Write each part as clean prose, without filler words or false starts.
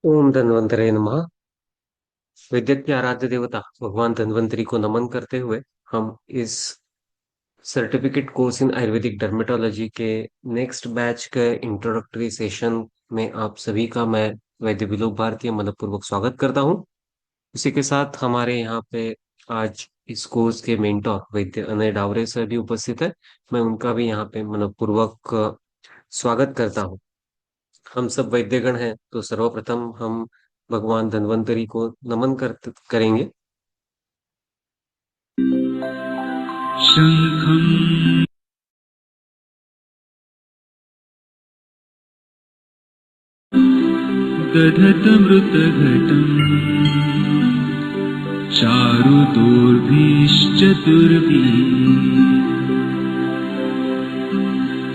ओम धन्वंतरे नमः। वैद्य के आराध्य देवता भगवान धन्वंतरी को नमन करते हुए हम इस certificate course in ayurvedic dermatology के नेक्स्ट बैच के इंट्रोडक्टरी सेशन में आप सभी का मैं वैद्य विलोक भारती मनपूर्वक स्वागत करता हूं। इसी के साथ हमारे यहाँ पे आज इस कोर्स के मेंटोर वैद्य अनय डावरे सर भी उपस्थित है। मैं उनका भी यहाँ पे मनपूर्वक स्वागत करता हूँ। हम सब वैद्यगण हैं तो सर्वप्रथम हम भगवान धन्वंतरी को नमन करेंगे। शङ्खं दधतमृतघटम् चारुदोर्भिश्चतुर्भिः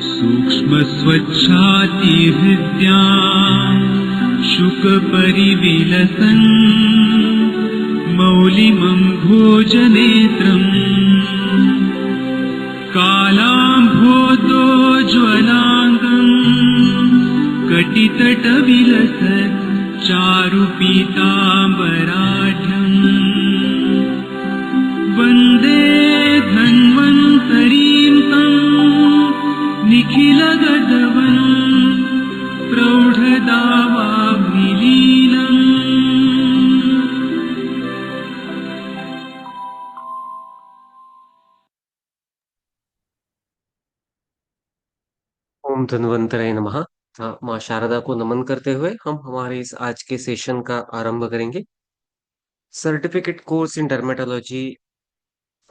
सूक्ष्मस्वच्छातिहृद्याम् शुकपरिविलसन् मौलिमं भोजनेत्रम् कालाम्भोतोज्ज्वलाङ्गम् कटितटविलसत् चारुपीताम्बराढ्यम् वन्दे धन्वन्तरीं तम् निखिलगतवन् प्रौढदावाभिलीनम्। ओम धन्वंतराय नमः। माँ शारदा को नमन करते हुए हम हमारे इस आज के सेशन का आरंभ करेंगे। सर्टिफिकेट कोर्स इन डर्मेटोलॉजी।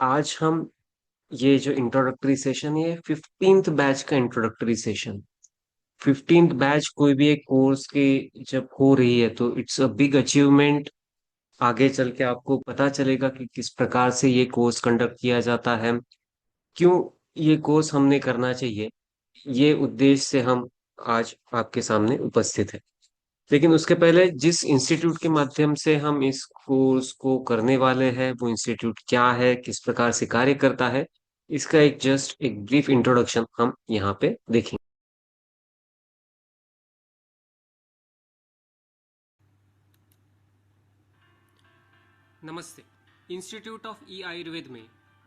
आज हम ये जो इंट्रोडक्टरी सेशन है 15th बैच का इंट्रोडक्टरी सेशन। 15th बैच कोई भी एक कोर्स की जब हो रही है तो इट्स अ बिग अचीवमेंट। आगे चल के आपको पता चलेगा कि किस प्रकार से ये कोर्स कंडक्ट किया जाता है, क्यों ये कोर्स हमने करना चाहिए। ये उद्देश्य से हम आज आपके सामने उपस्थित है। लेकिन उसके पहले जिस इंस्टीट्यूट के माध्यम से हम इस कोर्स को करने वाले हैं वो इंस्टीट्यूट क्या है, किस प्रकार से कार्य करता है, इसका एक ब्रीफ इंट्रोडक्शन हम यहाँ पे देखेंगे। नमस्ते। इंस्टीट्यूट ऑफ ई आयुर्वेद में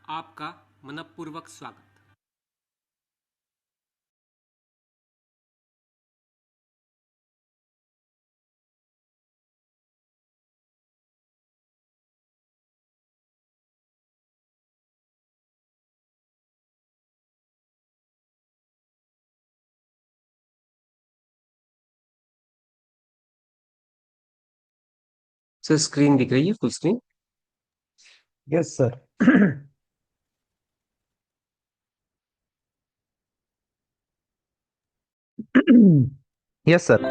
आपका मनपूर्वक स्वागत। सर स्क्रीन दिख रही है, full screen? Yes sir. Yes sir.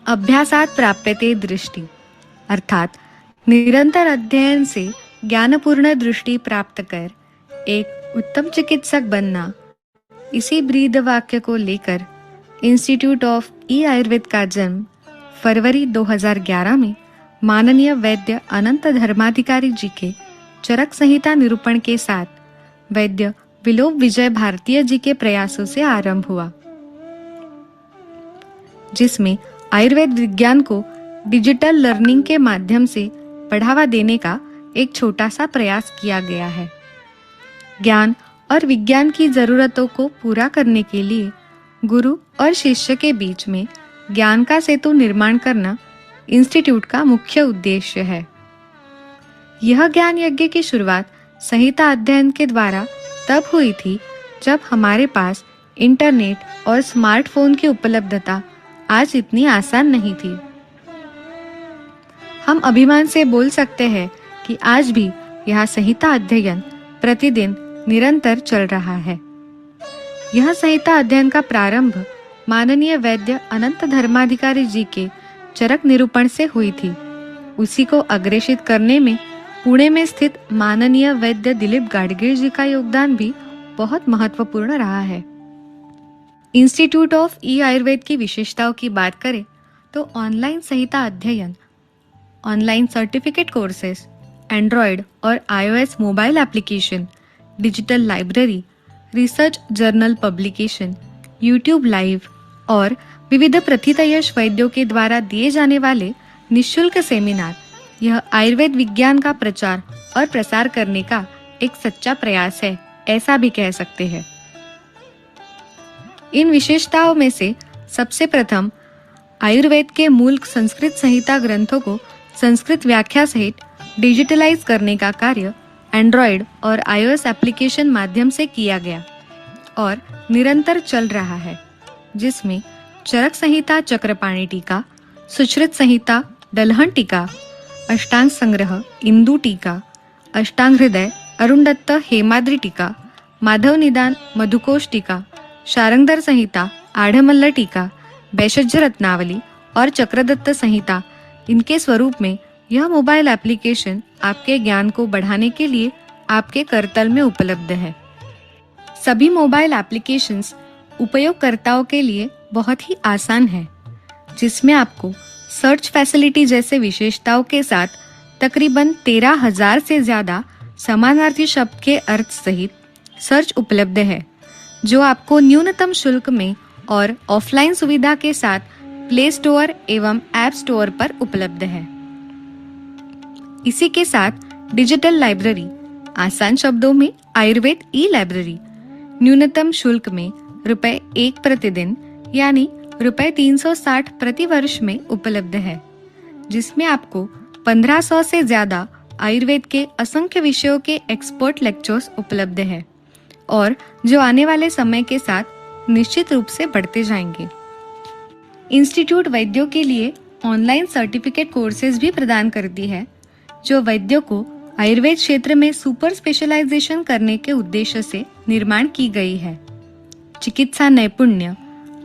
अभ्यासात प्राप्यते दृष्टि, अर्थात निरंतर अध्ययन से ज्ञानपूर्ण दृष्टि प्राप्त कर एक उत्तम चिकित्सक बनना। इसी ब्रीद वाक्य को लेकर इंस्टीट्यूट ऑफ ई आयुर्वेद का जन्म फरवरी 2011 में माननीय वैद्य अनंत धर्माधिकारी जी के चरक संहिता निरूपण के साथ वैद्य विलोक विजय भारतीय जी के प्रयासों से आरंभ हुआ, जिसमें आयुर्वेद विज्ञान को डिजिटल लर्निंग के माध्यम से बढ़ावा देने का एक छोटा सा प्रयास किया गया है। ज्ञान और विज्ञान की जरूरतों को पूरा करने के लिए गुरु और शिष्य के बीच में ज्ञान का सेतु निर्माण करना इंस्टीट्यूट का मुख्य उद्देश्य है। यह ज्ञान यज्ञ की शुरुआत संहिता अध्ययन के द्वारा तब हुई थी जब हमारे पास इंटरनेट और स्मार्टफोन की उपलब्धता आज इतनी आसान नहीं थी। हम अभिमान से बोल सकते हैं कि आज भी यह संहिता अध्ययन प्रतिदिन निरंतर चल रहा है। यह संहिता अध्ययन का प्रारंभ माननीय वैद्य अनंत धर्माधिकारी जी के चरक निरूपण से हुई थी। उसी को अग्रेषित करने में पुणे में स्थित माननीय वैद्य दिलीप गाडगीळ जी का योगदान भी बहुत महत्वपूर्ण रहा है। इंस्टीट्यूट ऑफ ई आयुर्वेद की विशेषताओं की बात करें तो ऑनलाइन संहिता अध्ययन, ऑनलाइन सर्टिफिकेट कोर्सेस, एंड्रॉयड और iOS mobile application, digital library, research journal publication, YouTube live, और विविध प्रथितयश वैद्यों के द्वारा दिए जाने वाले निशुल्क सेमिनार यह आयुर्वेद विज्ञान का प्रचार और प्रसार करने का एक सच्चा प्रयास है, ऐसा भी कह सकते हैं। इन विशेषताओं में से सबसे प्रथम आयुर्वेद के मूल संस्कृत संहिता ग्रंथों को संस्कृत व्याख्या सहित डिजिटलाइज करने का कार्य एंड्रॉयड और आईओएस एप्लीकेशन माध्यम से किया गया और निरंतर चल रहा है, जिसमें चरक संहिता चक्रपाणी टीका, सुश्रुत संहिता दलहन टीका, अष्टांग संग्रह इंदु टीका, अष्टांग हृदय अरुणदत्त हेमाद्रि टीका, माधव निदान मधुकोश टीका, शारंगधर संहिता आढ़मल्ल टीका, वैशज्य रत्नावली और चक्रदत्त संहिता, इनके स्वरूप में यह मोबाइल एप्लीकेशन आपके ज्ञान को बढ़ाने के लिए आपके करतल में उपलब्ध है। सभी मोबाइल एप्लीकेशंस उपयोगकर्ताओं के लिए बहुत ही आसान है, जिसमें आपको सर्च फैसिलिटी जैसे विशेषताओं के साथ तकरीबन 13,000 से ज्यादा समानार्थी शब्द के अर्थ सहित सर्च उपलब्ध है, जो आपको न्यूनतम शुल्क में और ऑफलाइन सुविधा के साथ प्ले स्टोर एवं ऐप स्टोर पर उपलब्ध है। इसी के साथ डिजिटल लाइब्रेरी, आसान शब्दों में आयुर्वेद ई लाइब्रेरी, न्यूनतम शुल्क में ₹1 प्रतिदिन यानी ₹360 प्रति वर्ष में उपलब्ध है, जिसमें आपको 1500 से ज्यादा आयुर्वेद के असंख्य विषयों के एक्सपर्ट लेक्चर्स उपलब्ध है और जो आने वाले समय के साथ निश्चित रूप से बढ़ते जाएंगे। इंस्टीट्यूट वैद्यों के लिए ऑनलाइन सर्टिफिकेट कोर्सेज भी प्रदान करती है, जो वैद्यों को आयुर्वेद क्षेत्र में सुपर स्पेशलाइजेशन करने के उद्देश्य से निर्माण की गई है। चिकित्सा नैपुण्य,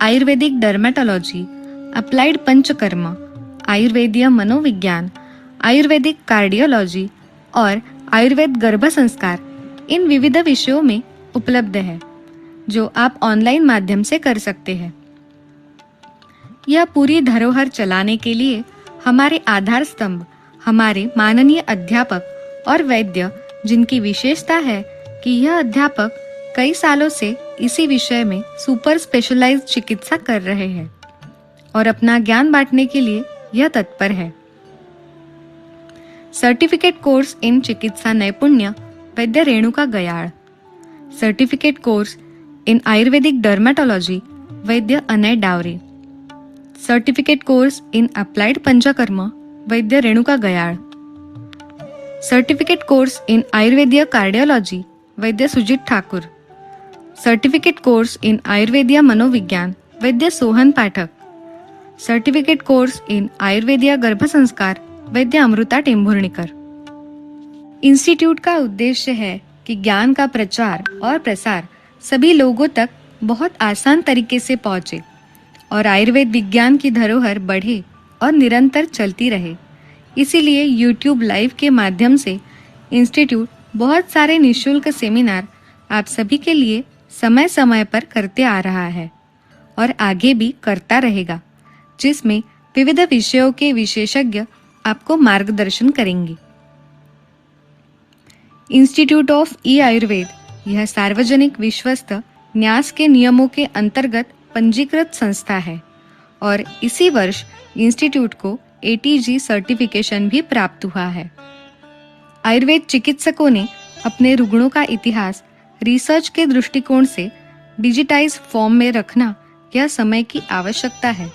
आयुर्वेदिक डर्मेटोलॉजी, अप्लाइड पंचकर्म, आयुर्वेदीय मनोविज्ञान, आयुर्वेदिक कार्डियोलॉजी और आयुर्वेद गर्भ संस्कार, इन विविध विषयों में उपलब्ध है, जो आप ऑनलाइन माध्यम से कर सकते हैं। यह पूरी धरोहर चलाने के लिए हमारे आधार स्तंभ, हमारे माननीय अध्यापक और वैद्य, जिनकी विशेषता है कि यह अध्यापक कई सालों से इसी विषय में सुपर स्पेशलाइज्ड चिकित्सा कर रहे हैं और अपना ज्ञान बांटने के लिए यह तत्पर है। सर्टिफिकेट कोर्स इन चिकित्सा नैपुण्य वैद्य Renuka Gayad, certificate course in ayurvedic dermatology वैद्य Anay Davre, certificate course in applied panchakarma वैद्य Renuka Gayad, certificate course in आयुर्वेदीय कार्डियोलॉजी वैद्य Sujeet Thakur, certificate course in आयुर्वेदीय मनोविज्ञान वैद्य Sohan Pathak, certificate course in आयुर्वेदीय गर्भ संस्कार वैद्य अमृता टेम्भुर्णीकर। इंस्टीट्यूट का उद्देश्य है कि ज्ञान का प्रचार और प्रसार सभी लोगों तक बहुत आसान तरीके से पहुंचे और आयुर्वेद विज्ञान की धरोहर बढ़े और निरंतर चलती रहे। इसीलिए YouTube लाइव के माध्यम से इंस्टीट्यूट बहुत सारे निशुल्क सेमिनार आप सभी के लिए समय समय पर करते आ रहा है और आगे भी करता रहेगा, जिसमें विविध विषयों के विशेषज्ञ आपको मार्गदर्शन करेंगे। इंस्टीट्यूट ऑफ ई आयुर्वेद यह सार्वजनिक विश्वस्त न्यास के नियमों के अंतर्गत पंजीकृत संस्था है और इसी वर्ष इंस्टीट्यूट को ATG सर्टिफिकेशन भी प्राप्त हुआ है। आयुर्वेद चिकित्सकों ने अपने रुग्णों का इतिहास रिसर्च के दृष्टिकोण से डिजिटाइज फॉर्म में रखना यह समय की आवश्यकता है।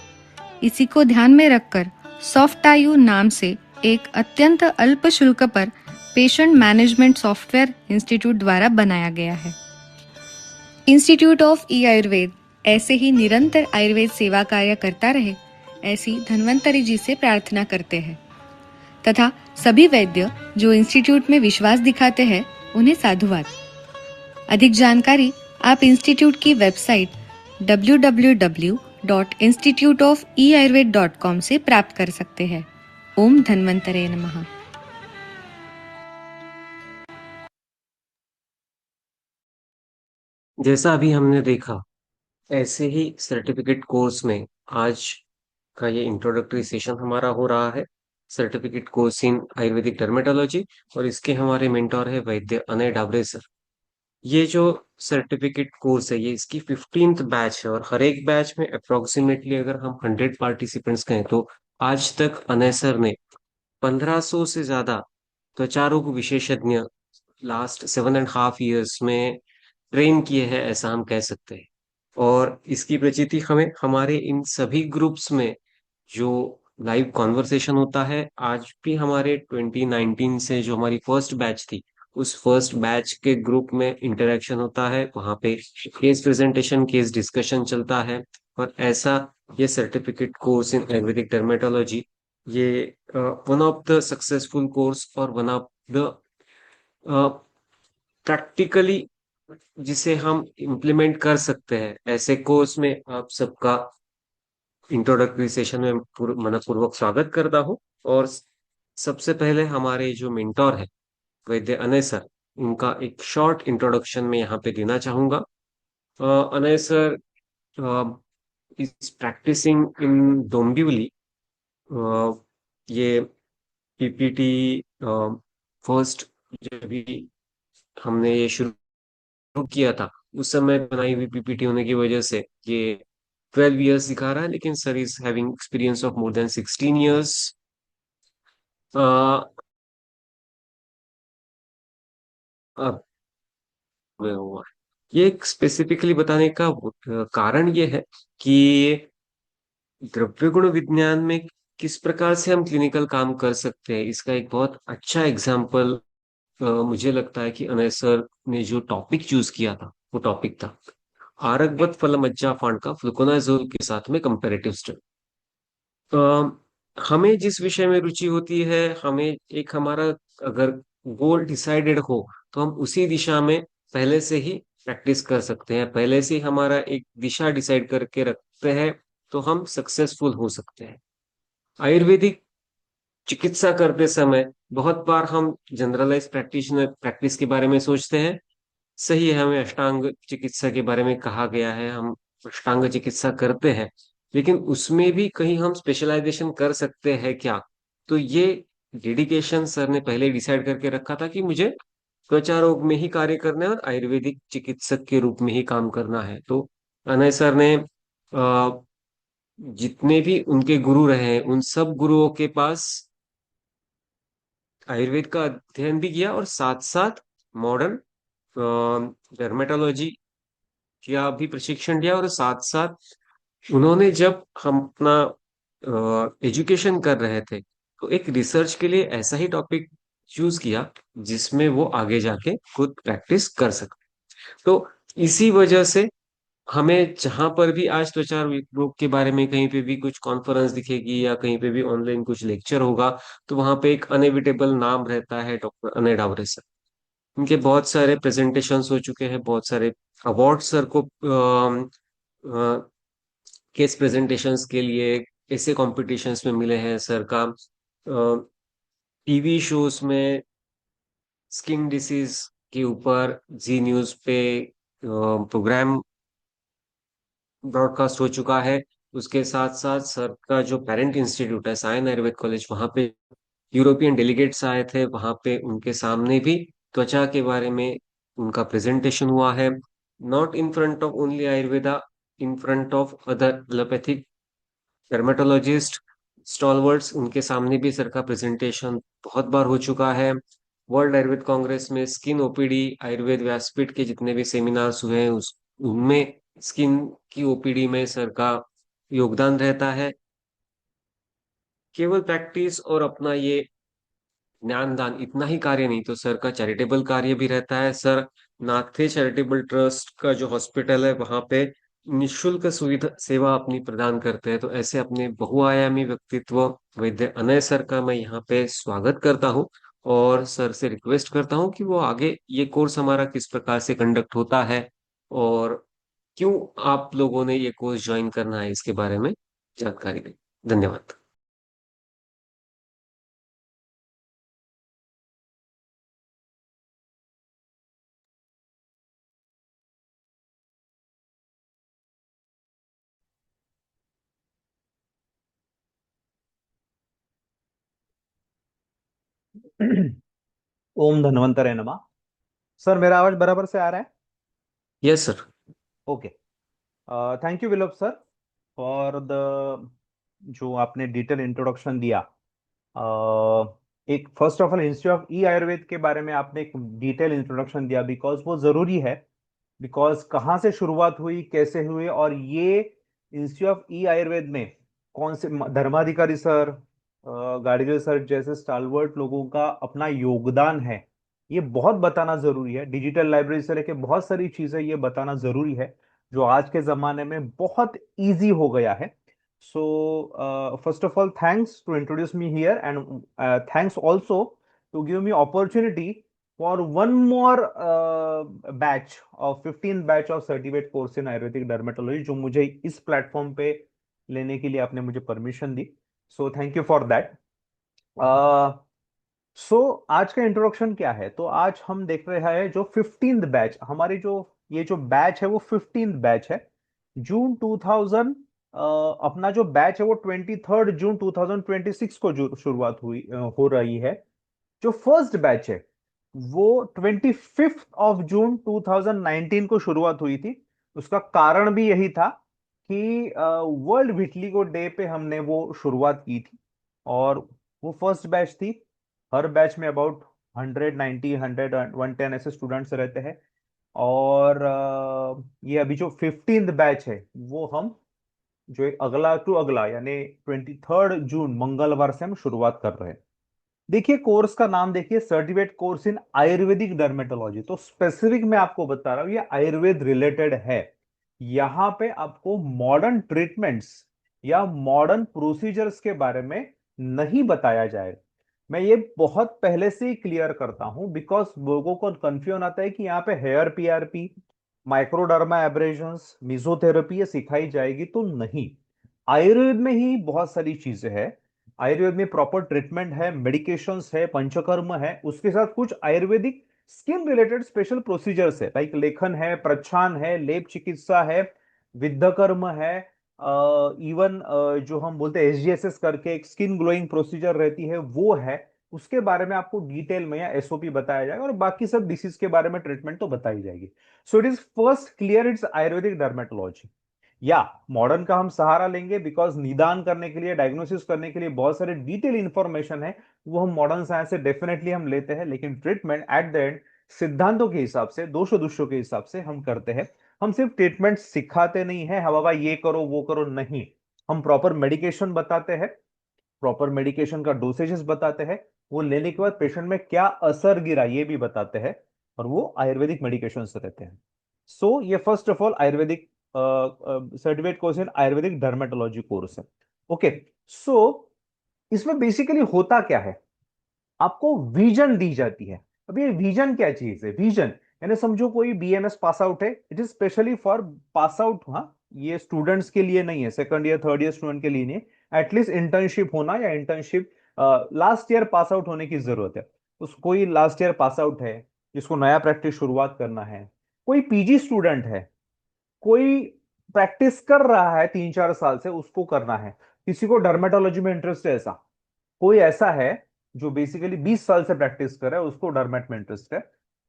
इसी को ध्यान में रखकर सॉफ्टायु नाम से एक अत्यंत अल्प शुल्क पर पेशेंट मैनेजमेंट सॉफ्टवेयर इंस्टीट्यूट द्वारा बनाया गया है। इंस्टीट्यूट ऑफ ई आयुर्वेद ऐसे ही निरंतर आयुर्वेद सेवा कार्य करता रहे, ऐसी धन्वंतरी जी से प्रार्थना करते हैं तथा सभी वैद्य जो इंस्टीट्यूट में विश्वास दिखाते हैं उन्हें साधुवाद। अधिक जानकारी आप इंस्टीट्यूट की वेबसाइट www.instituteofeayurved.com से प्राप्त कर सकते हैं। ओम धन्वंतरे नमः। जैसा अभी हमने देखा, ऐसे ही सर्टिफिकेट कोर्स में आज का ये इंट्रोडक्टरी सेशन हमारा हो रहा है, certificate course in ayurvedic dermatology, और इसके हमारे मेंटोर है वैद्य अनय डावरे सर। ये जो सर्टिफिकेट कोर्स है ये इसकी 15th बैच है, और हर एक बैच में अप्रोक्सीमेटली अगर हम 100 पार्टिसिपेंट्स कहें तो आज तक अनेसर ने 1500 से ज्यादा त्वचा रोग विशेषज्ञ लास्ट 7.5 years में ट्रेन किए हैं, ऐसा हम कह सकते हैं। और इसकी प्रचिति हमें हमारे इन सभी ग्रुप्स में जो लाइव कॉन्वर्सेशन होता है, आज भी हमारे 2019 से जो हमारी फर्स्ट बैच थी उस फर्स्ट बैच के ग्रुप में इंटरेक्शन होता है, वहाँ पे केस प्रेजेंटेशन केस डिस्कशन चलता है। और ऐसा ये certificate course in ayurvedic dermatology, ये one of the successful course और वन ऑफ द प्रैक्टिकली जिसे हम इम्प्लीमेंट कर सकते हैं ऐसे कोर्स में आप सबका इंट्रोडक्टरी सेशन में मनपूर्वक स्वागत करता हूँ। और सबसे पहले हमारे जो मेंटोर है वैद्य अनय सर, उनका एक शॉर्ट इंट्रोडक्शन में यहाँ पे देना चाहूंगा। अनय सर इज प्रैक्टिसिंग इन डोंबिवली। ये पीपीटी फर्स्ट जब भी हमने ये शुरू किया था उस समय बनाई हुई पीपीटी होने की वजह से ये 12 years दिखा रहा है, लेकिन sir is having experience of more than 16 years। अब में हुआ है ये स्पेसिफिकली बताने का कारण ये है कि द्रव्य गुण विज्ञान में किस प्रकार से हम क्लिनिकल काम कर सकते हैं, इसका एक बहुत अच्छा एग्जाम्पल मुझे लगता है कि अनय सर ने जो टॉपिक चूज किया था वो टॉपिक था आरकबत फलमज्जा फांड का फ्लुकोनाजोल के साथ में कंपैरेटिव स्टडी। हमें जिस विषय में रुचि होती है, हमें एक हमारा अगर गोल डिसाइडेड हो तो हम उसी दिशा में पहले से ही प्रैक्टिस कर सकते हैं, पहले से ही हमारा एक दिशा डिसाइड करके रखते हैं तो हम सक्सेसफुल हो सकते हैं। आयुर्वेदिक चिकित्सा करते समय बहुत बार हम जनरलाइज प्रैक्टिशनर प्रैक्टिस के बारे में सोचते हैं। सही है, हमें अष्टांग चिकित्सा के बारे में कहा गया है, हम अष्टांग चिकित्सा करते हैं, लेकिन उसमें भी कहीं हम स्पेशलाइजेशन कर सकते हैं क्या? तो ये डेडिकेशन सर ने पहले डिसाइड करके रखा था कि मुझे त्वचा रोग में ही कार्य करना है और आयुर्वेदिक चिकित्सक के रूप में ही काम करना है। तो अनय सर ने जितने भी उनके गुरु रहे हैं उन सब गुरुओं के पास आयुर्वेद का अध्ययन भी किया और साथ साथ मॉडर्न डर्मेटोलॉजी का भी प्रशिक्षण दिया। और साथ साथ उन्होंने जब हम अपना एजुकेशन कर रहे थे तो एक रिसर्च के लिए ऐसा ही टॉपिक चूज किया जिसमें वो आगे जाके खुद प्रैक्टिस कर सके। तो इसी वजह से हमें जहां पर भी आज त्वचा रोग के बारे में कहीं पे भी कुछ कॉन्फ्रेंस दिखेगी या कहीं पे भी ऑनलाइन कुछ लेक्चर होगा तो वहां पे एक अनएविटेबल नाम रहता है, डॉक्टर अनय डावरे सर। इनके बहुत सारे प्रेजेंटेशंस हो चुके हैं, बहुत सारे अवार्ड सर को केस प्रेजेंटेशंस के लिए ऐसे कॉम्पिटिशन्स में मिले हैं सर का। टीवी शोज में स्किन डिसीज के ऊपर जी न्यूज पे प्रोग्राम ब्रॉडकास्ट हो चुका है। उसके साथ साथ सर का जो पेरेंट इंस्टीट्यूट है सायन आयुर्वेद कॉलेज, वहां पे यूरोपियन डेलीगेट्स आए थे, वहां पे उनके सामने भी त्वचा के बारे में उनका प्रेजेंटेशन हुआ है। Not in front of only Ayurveda, in front of other allopathic dermatologist stalwarts, उनके सामने भी सर का प्रेजेंटेशन बहुत बार हो चुका है। वर्ल्ड आयुर्वेद कांग्रेस में स्किन ओपीडी आयुर्वेद व्यासपीठ के जितने भी सेमिनार्स हुए हैं उस उनमें स्किन की ओपीडी में सर का योगदान रहता है। केवल प्रैक्टिस और अपना ये ज्ञान दान इतना ही कार्य नहीं, तो सर का चैरिटेबल कार्य भी रहता है। सर नाथे चैरिटेबल ट्रस्ट का जो हॉस्पिटल है वहां पे निशुल्क सुविधा सेवा अपनी प्रदान करते हैं। तो ऐसे अपने बहुआयामी व्यक्तित्व वैद्य अनय सर का मैं यहाँ पे स्वागत करता हूँ और सर से रिक्वेस्ट करता हूँ कि वो आगे ये कोर्स हमारा किस प्रकार से कंडक्ट होता है और क्यों आप लोगों ने ये कोर्स ज्वाइन करना है इसके बारे में जानकारी दें। धन्यवाद। ओम धन्वंतरे नमः। सर मेरा आवाज बराबर से आ रहा है? Yes sir. Okay. Thank you विलोप सर फॉर द जो आपने डिटेल इंट्रोडक्शन दिया। एक first of all institute of E Ayurveda के बारे में आपने एक डिटेल इंट्रोडक्शन दिया, बिकॉज वो जरूरी है। बिकॉज कहाँ से शुरुआत हुई, कैसे हुई, और ये इंस्टीट्यूट ऑफ ई आयुर्वेद में कौन से धर्माधिकारी सर, गाडगिल सर जैसे स्टालवर्ट लोगों का अपना योगदान है, ये बहुत बताना जरूरी है। डिजिटल लाइब्रेरी से लेके बहुत सारी चीजें ये बताना जरूरी है, जो आज के जमाने में बहुत इजी हो गया है। So, first of all, thanks to introduce me here, and thanks also to give me opportunity for one more batch of 15 batch of certificate course in Ayurvedic dermatology, जो मुझे इस प्लेटफॉर्म पे लेने के लिए आपने मुझे परमिशन दी। So thank you for that. So आज का इंट्रोडक्शन क्या है, तो आज हम देख रहे हैं जो 15th बैच हमारी जो ये जो बैच है वो 15th बैच है। जून 2000 अपना जो बैच है वो 23 जून 2026 को जो शुरुआत हुई हो रही है। जो फर्स्ट बैच है वो 25 जून 2019 को शुरुआत हुई थी। उसका कारण भी यही था कि वर्ल्ड विटलिगो डे पे हमने वो शुरुआत की थी, और वो फर्स्ट बैच थी। हर बैच में अबाउट 190 100 110 ऐसे स्टूडेंट्स रहते हैं। और ये अभी जो 15th बैच है वो हम जो एक अगला टू अगला यानी 23 जून मंगलवार से हम शुरुआत कर रहे हैं। देखिए कोर्स का नाम देखिए, certificate course in ayurvedic dermatology. तो स्पेसिफिक मैं आपको बता रहा हूं ये आयुर्वेद रिलेटेड है। यहां पे आपको मॉडर्न ट्रीटमेंट्स या मॉडर्न प्रोसीजर्स के बारे में नहीं बताया जाएगा। मैं ये बहुत पहले से ही क्लियर करता हूं, बिकॉज लोगों को कंफ्यूजन आता है कि यहाँ पे हेयर पीआरपी, माइक्रोडर्मा एब्रेजन्स, मिजोथेरेपी ये सिखाई जाएगी, तो नहीं। आयुर्वेद में ही बहुत सारी चीजें हैं। आयुर्वेद में प्रॉपर ट्रीटमेंट है, मेडिकेशंस है, पंचकर्म है, उसके साथ कुछ Ayurvedic skin related special procedures है, लाइक लेखन है, प्रच्छान है, लेप चिकित्सा है, विद्धकर्म है, इवन जो हम बोलते हैं एसजीएसएस करके एक स्किन ग्लोइंग प्रोसीजर रहती है वो है। उसके बारे में आपको डिटेल में या एसओपी बताया जाएगा, और बाकी सब डिसीज के बारे में ट्रीटमेंट तो बताई जाएगी। So it is first clear, it's Ayurvedic dermatology. या मॉडर्न का हम सहारा लेंगे, बिकॉज निदान करने के लिए, डायग्नोसिस करने के लिए बहुत सारे डिटेल इंफॉर्मेशन है, वो हम मॉडर्न साइंस से डेफिनेटली हम लेते हैं। लेकिन ट्रीटमेंट एट द एंड सिद्धांतों के हिसाब से, दोषों दुष्टों के हिसाब से हम करते हैं। हम सिर्फ ट्रीटमेंट सिखाते नहीं है, हाँ बाबा ये करो वो करो, नहीं। हम प्रॉपर मेडिकेशन बताते हैं, प्रॉपर मेडिकेशन का डोसेजेस बताते हैं, वो लेने के बाद पेशेंट में क्या असर गिरा ये भी बताते हैं, और वो आयुर्वेदिक मेडिकेशन से रहते हैं। सो ये first of all Ayurvedic certificate course in ayurvedic dermatology course है। ओके। सो इसमें बेसिकली होता क्या है, आपको विजन दी जाती है। अब ये विजन क्या चीज है? विजन यानी समझो कोई बीएमएस पास आउट है, it is specially for pass out. हाँ, ये स्टूडेंट्स के लिए नहीं है, second year third year student के लिए नहीं। एटलीस्ट इंटर्नशिप होना, या internship last year pass out होने की जरूरत है। उस कोई लास्ट ईयर पास आउट है जिसको नया प्रैक्टिस शुरुआत करना है, कोई पीजी स्टूडेंट है, कोई प्रैक्टिस कर रहा है 3-4 साल से उसको करना है, किसी को डर्मेटोलॉजी में इंटरेस्ट है, ऐसा कोई ऐसा है जो बेसिकली 20 साल से प्रैक्टिस कर रहा है उसको डर्मेट में इंटरेस्ट है,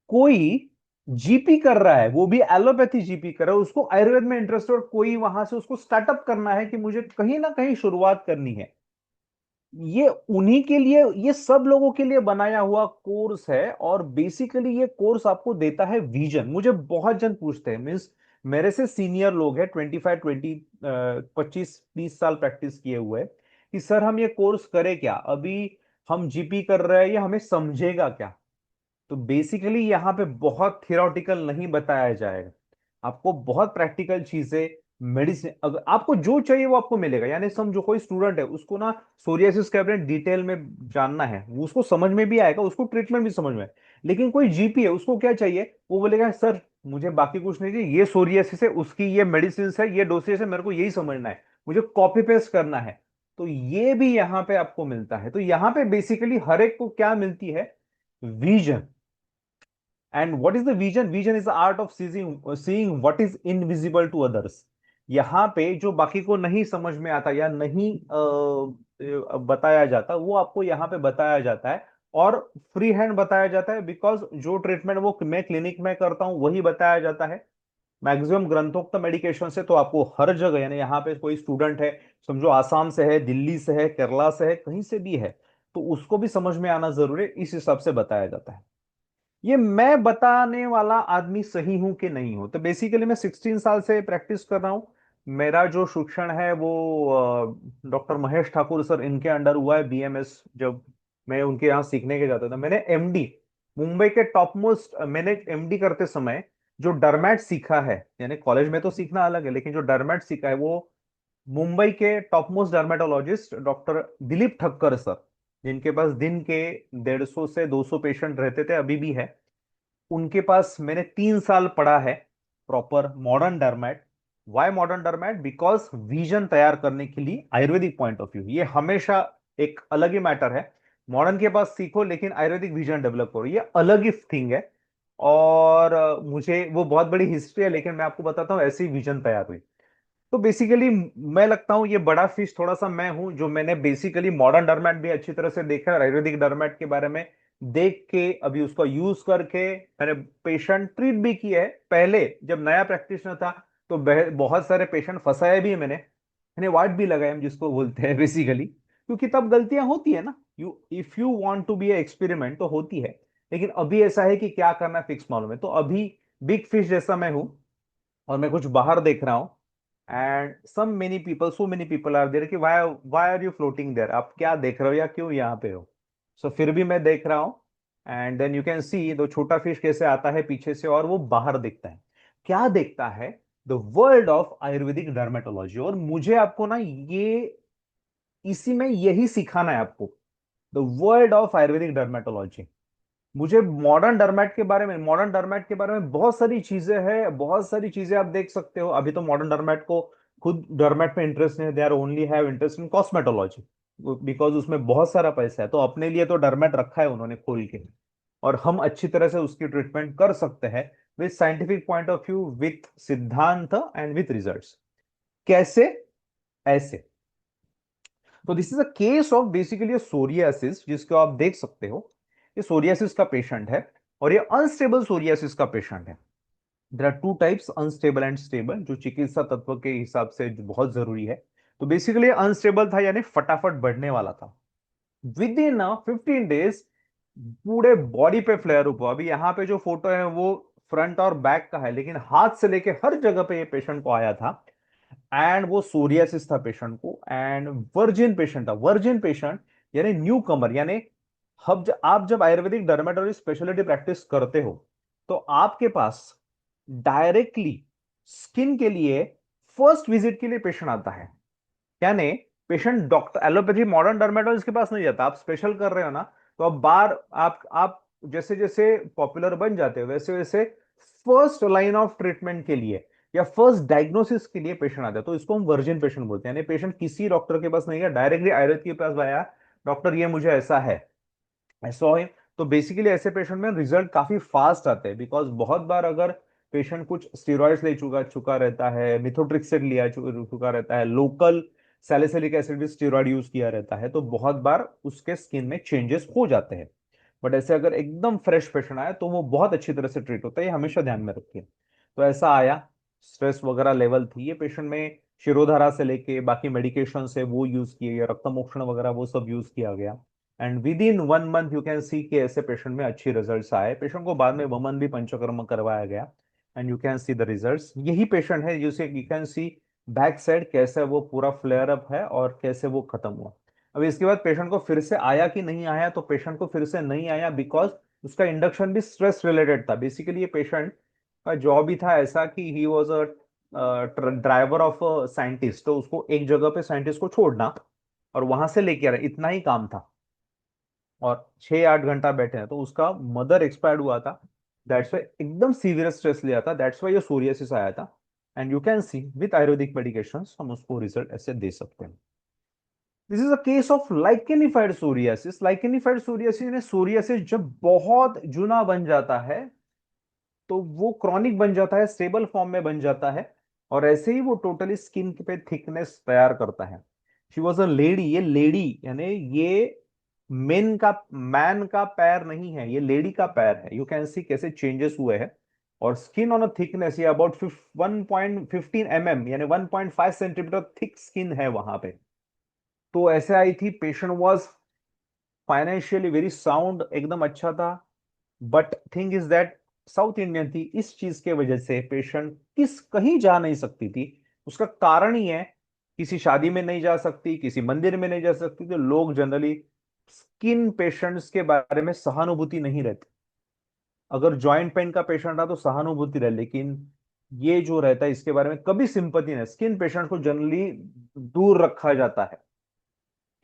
कोई जीपी कर रहा है वो भी एलोपैथी जीपी कर रहा है उसको आयुर्वेद में इंटरेस्ट है, और कोई वहां से उसको स्टार्टअप करना है कि मुझे कहीं ना कहीं शुरुआत करनी है। ये उन्हीं के लिए, ये सब लोगों के लिए बनाया हुआ कोर्स है। और बेसिकली ये कोर्स आपको देता है विजन। मुझे बहुत जन पूछते हैं, मीन्स मेरे से सीनियर लोग हैं, 25 20 25 30 साल प्रैक्टिस किए हुए, कि सर हम ये कोर्स करें क्या, अभी हम जीपी कर रहे हैं, ये हमें समझेगा क्या? तो बेसिकली यहाँ पे बहुत थियोरटिकल नहीं बताया जाएगा, आपको बहुत प्रैक्टिकल चीजें, मेडिसिन, अगर आपको जो चाहिए वो आपको मिलेगा। यानी समझो कोई स्टूडेंट है, उसको ना सोरियासिस के बारे में डिटेल में जानना है, वो उसको समझ में भी आएगा, उसको ट्रीटमेंट भी समझ में आए। लेकिन कोई जीपी है, उसको क्या चाहिए, वो बोलेगा सर मुझे बाकी कुछ नहीं चाहिए, ये सोरियासिस है, उसकी ये मेडिसिन है, ये डोसेज है, मेरे को यही समझना है, मुझे कॉपी पेस्ट करना है। तो ये भी यहाँ पे आपको मिलता है। तो यहाँ पे बेसिकली हर एक को क्या मिलती है, vision. And what is the vision? Vision is the art of seeing what is invisible to others. यहाँ पे जो बाकी को नहीं समझ में आता या नहीं बताया जाता, वो आपको यहाँ पे बताया जाता है। और फ्री हैंड बताया जाता है, बिकॉज जो ट्रीटमेंट वो मैं क्लिनिक में करता हूं वही बताया जाता है। मैक्सिमम ग्रंथोक्त मेडिकेशन से तो आपको हर जगह, यानी यहाँ पे कोई स्टूडेंट है, समझो आसाम से है, दिल्ली से है, केरला से है, कहीं से भी है, तो उसको भी समझ में आना जरूरी है, इस हिसाब से बताया जाता है। ये मैं बताने वाला आदमी सही हूं कि नहीं हूं, तो बेसिकली मैं 16 साल से प्रैक्टिस कर रहा हूं। मेरा जो शिक्षण है वो डॉक्टर महेश ठाकुर सर, इनके अंडर हुआ है बीएमएस। जब मैं उनके यहाँ सीखने के जाता था, मैंने एमडी, मुंबई के टॉप मोस्ट, मैंने एमडी करते समय जो डरमैट सीखा है, यानी कॉलेज में तो सीखना अलग है, लेकिन जो डरमैट सीखा है वो मुंबई के top most dermatologist doctor Dilip Thakkar sir, जिनके पास दिन के 150 से 200 पेशेंट रहते थे, अभी भी है, उनके पास मैंने 3 साल पढ़ा है proper modern dermat. Why modern dermat? Because vision तैयार करने के लिए आयुर्वेदिक पॉइंट ऑफ व्यू, ये हमेशा एक अलग ही मैटर है। मॉडर्न के पास सीखो लेकिन आयुर्वेदिक विजन डेवलप करो, ये अलग ही थिंग है। और मुझे वो बहुत बड़ी हिस्ट्री है, लेकिन मैं आपको बताता हूँ ऐसी विजन तैयार हुई। तो बेसिकली मैं लगता हूँ ये बड़ा फिश थोड़ा सा मैं हूं, जो मैंने बेसिकली मॉडर्न डरमैट भी अच्छी तरह से देखा है और आयुर्वेदिक डरमैट के बारे में देख के अभी उसको यूज करके मैंने पेशेंट ट्रीट भी किया है। पहले जब नया प्रैक्टिशनर था तो बहुत सारे पेशेंट फंसाए भी है मैंने वार्ड भी लगाए, हम जिसको बोलते हैं बेसिकली, क्योंकि तब गलतियां होती है ना, if you want to be a experiment तो होती है। लेकिन अभी ऐसा है कि क्या करना फिक्स मालूम है, तो अभी बिग फिश जैसा मैं हूं और मैं कुछ बाहर देख रहा हूं। And some many people, so many people are there कि why why are you floating there, आप क्या देख रहे हो या क्यों यहाँ पे हो। सो फिर भी मैं देख रहा हूँ। And then you can see दो छोटा फिश कैसे आता है पीछे से और वो बाहर दिखता है। क्या देखता है? The world of Ayurvedic dermatology. और मुझे आपको ना ये इसी में यही सिखाना है आपको, the world of Ayurvedic dermatology. मुझे मॉडर्न डर्मेट के बारे में बहुत सारी चीजें हैं, बहुत सारी चीजें आप देख सकते हो। अभी तो मॉडर्न डर्मेट को खुद डर्मेट में इंटरेस्ट नहीं है, they are only have interest in cosmetology, because उसमें बहुत सारा पैसा है। तो अपने लिए तो डर्मेट रखा है उन्होंने खोल के, और हम अच्छी तरह से उसकी ट्रीटमेंट कर सकते हैं with scientific point of view, with सिद्धांत एंड विथ रिजल्ट्स। कैसे? ऐसे। तो this is a case of basically psoriasis, जिसको आप देख सकते हो। ये सोरियासिस का पेशेंट है और ये अनस्टेबल सोरियासिस का पेशेंट है। There are two types, unstable and stable, जो चिकित्सा तत्व के हिसाब से बहुत जरूरी है। तो बेसिकली अनस्टेबल था, यानी फटाफट बढ़ने वाला था। विद इन 15 डेज पूरे बॉडी पे फ्लेयर अप हुआ। अभी यहाँ पे जो फोटो है वो फ्रंट और बैक का है, लेकिन हाथ से लेके हर जगह पे ये पेशेंट को आया था। एंड वो सोरियासिस था पेशेंट को, एंड वर्जिन पेशेंट था। वर्जिन पेशेंट यानी न्यू कमर, यानी आप जब आयुर्वेदिक डर्मेटोलॉजी स्पेशलिटी प्रैक्टिस करते हो तो आपके पास डायरेक्टली स्किन के लिए फर्स्ट विजिट के लिए पेशेंट आता है। यानी patient doctor allopathy modern dermatologist के पास नहीं जाता। आप स्पेशल कर रहे हो ना, तो अब बार आप जैसे जैसे पॉपुलर बन जाते हो वैसे वैसे फर्स्ट लाइन ऑफ ट्रीटमेंट के लिए या फर्स्ट डायग्नोसिस के लिए पेशेंट आता है। तो इसको हम वर्जिन पेशेंट बोलते हैं, यानी पेशेंट किसी डॉक्टर के पास नहीं गया, डायरेक्टली आयुर्वेद के पास आया, डॉक्टर ये मुझे ऐसा है, ऐसा है। तो बेसिकली ऐसे पेशेंट में रिजल्ट काफी फास्ट आते हैं, बिकॉज बहुत बार अगर पेशेंट कुछ स्टेरॉइड्स ले चुका चुका रहता है, मिथोट्रिक्सेट लिया चुका रहता है, लोकल सैलिसिलिक एसिड भी स्टेरॉइड यूज किया रहता है, तो बहुत बार उसके स्किन में चेंजेस हो जाते हैं। बट ऐसे अगर एकदम फ्रेश पेशेंट आया तो वो बहुत अच्छी तरह से ट्रीट होता है, ये हमेशा ध्यान में रखिए। तो ऐसा आया, स्ट्रेस वगैरह लेवल थी ये पेशेंट में, शिरोधारा से लेके बाकी मेडिकेशन है वो यूज किए गए, रक्तमोक्षण वगैरह वो सब यूज किया गया। And with in 1 month you can सी कि ऐसे पेशेंट में अच्छी रिजल्ट्स आए। पेशेंट को बाद में वमन भी पंचकर्म करवाया गया, and you can see the results. यही पेशेंट है जिसे you can C back side कैसे वो पूरा फ्लेयर अप है और कैसे वो खत्म हुआ। अब इसके बाद पेशेंट को फिर से आया कि नहीं आया, तो पेशेंट को फिर से नहीं आया बिकॉज उसका इंडक्शन भी स्ट्रेस रिलेटेड था। बेसिकली ये पेशेंट का जॉब ही था ऐसा कि he was a driver of scientist, तो उसको एक जगह पे साइंटिस्ट को छोड़ना और वहां से लेके आना, इतना ही काम था। और 6-8 घंटा बैठे हैं, तो उसका मदर एक्सपायर्ड हुआ था, दैट्स वाई एकदम सीवियर स्ट्रेस लिया था, दैट्स वाई ये सोरियासिस आया था। And you can see with ayurvedic medication हम उसको रिजल्ट ऐसे दे सकते हैं। This is a case of lichenified psoriasis. Lichenified psoriasis ने सोरियासिस जब बहुत जुना बन जाता है तो वो क्रॉनिक बन जाता है, स्टेबल फॉर्म में बन जाता है, और ऐसे ही वो टोटली स्किन पे थिकनेस तैयार करता है। शी वॉज अ लेडी, ये लेडी यानी ये मैन का पैर नहीं है, ये लेडी का पैर है। यू कैन सी कैसे चेंजेस हुए हैं। और स्किन ऑन अ थिकनेस ये अबाउट 1.15 mm यानी 1.5 सेंटीमीटर थिक स्किन है वहां पे। तो ऐसे आई थी, patient was financially very sound, एकदम अच्छा था। But thing is that south Indian थी, इस चीज के वजह से पेशेंट किस कहीं जा नहीं सकती थी। उसका कारण ही है, किसी शादी में नहीं जा सकती, किसी मंदिर में नहीं जा सकती, तो लोग जनरली स्किन पेशेंट्स के बारे में सहानुभूति नहीं रहती। अगर जॉइंट पेन का पेशेंट रहा तो सहानुभूति रहे, लेकिन ये जो रहता है इसके बारे में कभी सिंपति नहीं। स्किन पेशेंट को जनरली दूर रखा जाता है।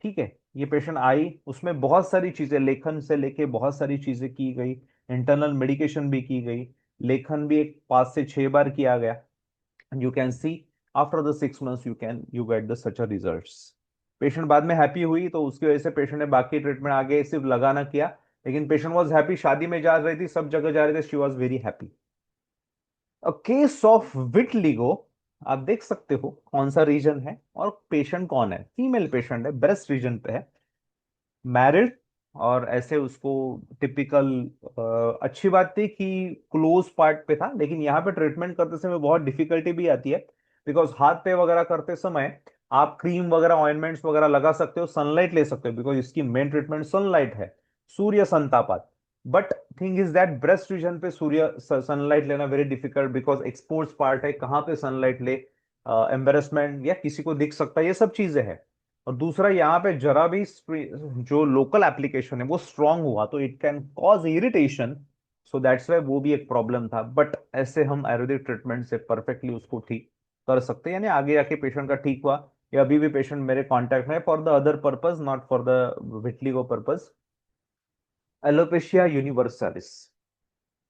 ठीक है, ये पेशेंट आई, उसमें बहुत सारी चीजें, लेखन से लेके बहुत सारी चीजें की गई, इंटरनल मेडिकेशन भी की गई, लेखन भी एक 5 से 6 बार किया गया। You can C after the 6 months you get the such results. Patient बाद में हैप्पी हुई, तो उसकी वजह से पेशेंट ने बाकी ट्रीटमेंट आगे सिर्फ लगाना किया, लेकिन पेशेंट वॉज हैप्पी। शादी में जा रही थी, सब जगह जा रहे थे, she was very happy. A case of vitiligo, आप देख सकते हो कौन सा रीजन है और पेशेंट कौन है। फीमेल पेशेंट है, ब्रेस्ट रीजन पे है, मैरिड। और ऐसे उसको टिपिकल, अच्छी बात थी कि क्लोज पार्ट पे था, लेकिन यहाँ पे ट्रीटमेंट करते समय बहुत डिफिकल्टी भी आती है, बिकॉज हाथ पे वगैरह करते समय आप क्रीम वगैरह ऑइंटमेंट्स वगैरह लगा सकते हो, सनलाइट ले सकते हो, बिकॉज इसकी मेन ट्रीटमेंट सनलाइट है, सूर्य संतापात। But thing is that breast region पे सूर्य सनलाइट लेना very difficult, because expose part है, कहाँ पे सनलाइट ले, एम्बेरसमेंट या किसी को दिख सकता है, ये सब चीजें हैं। और दूसरा, यहाँ पे जरा भी जो लोकल एप्लीकेशन है वो स्ट्रांग हुआ तो it can cause irritation, so that's why वो भी एक प्रॉब्लम था। बट ऐसे हम आयुर्वेदिक ट्रीटमेंट से परफेक्टली उसको ठीक कर सकते हैं, यानी आगे आके पेशेंट का ठीक हुआ, या अभी भी पेशेंट मेरे कांटेक्ट में, for the other purpose, not for the vitiligo purpose. Alopecia universalis,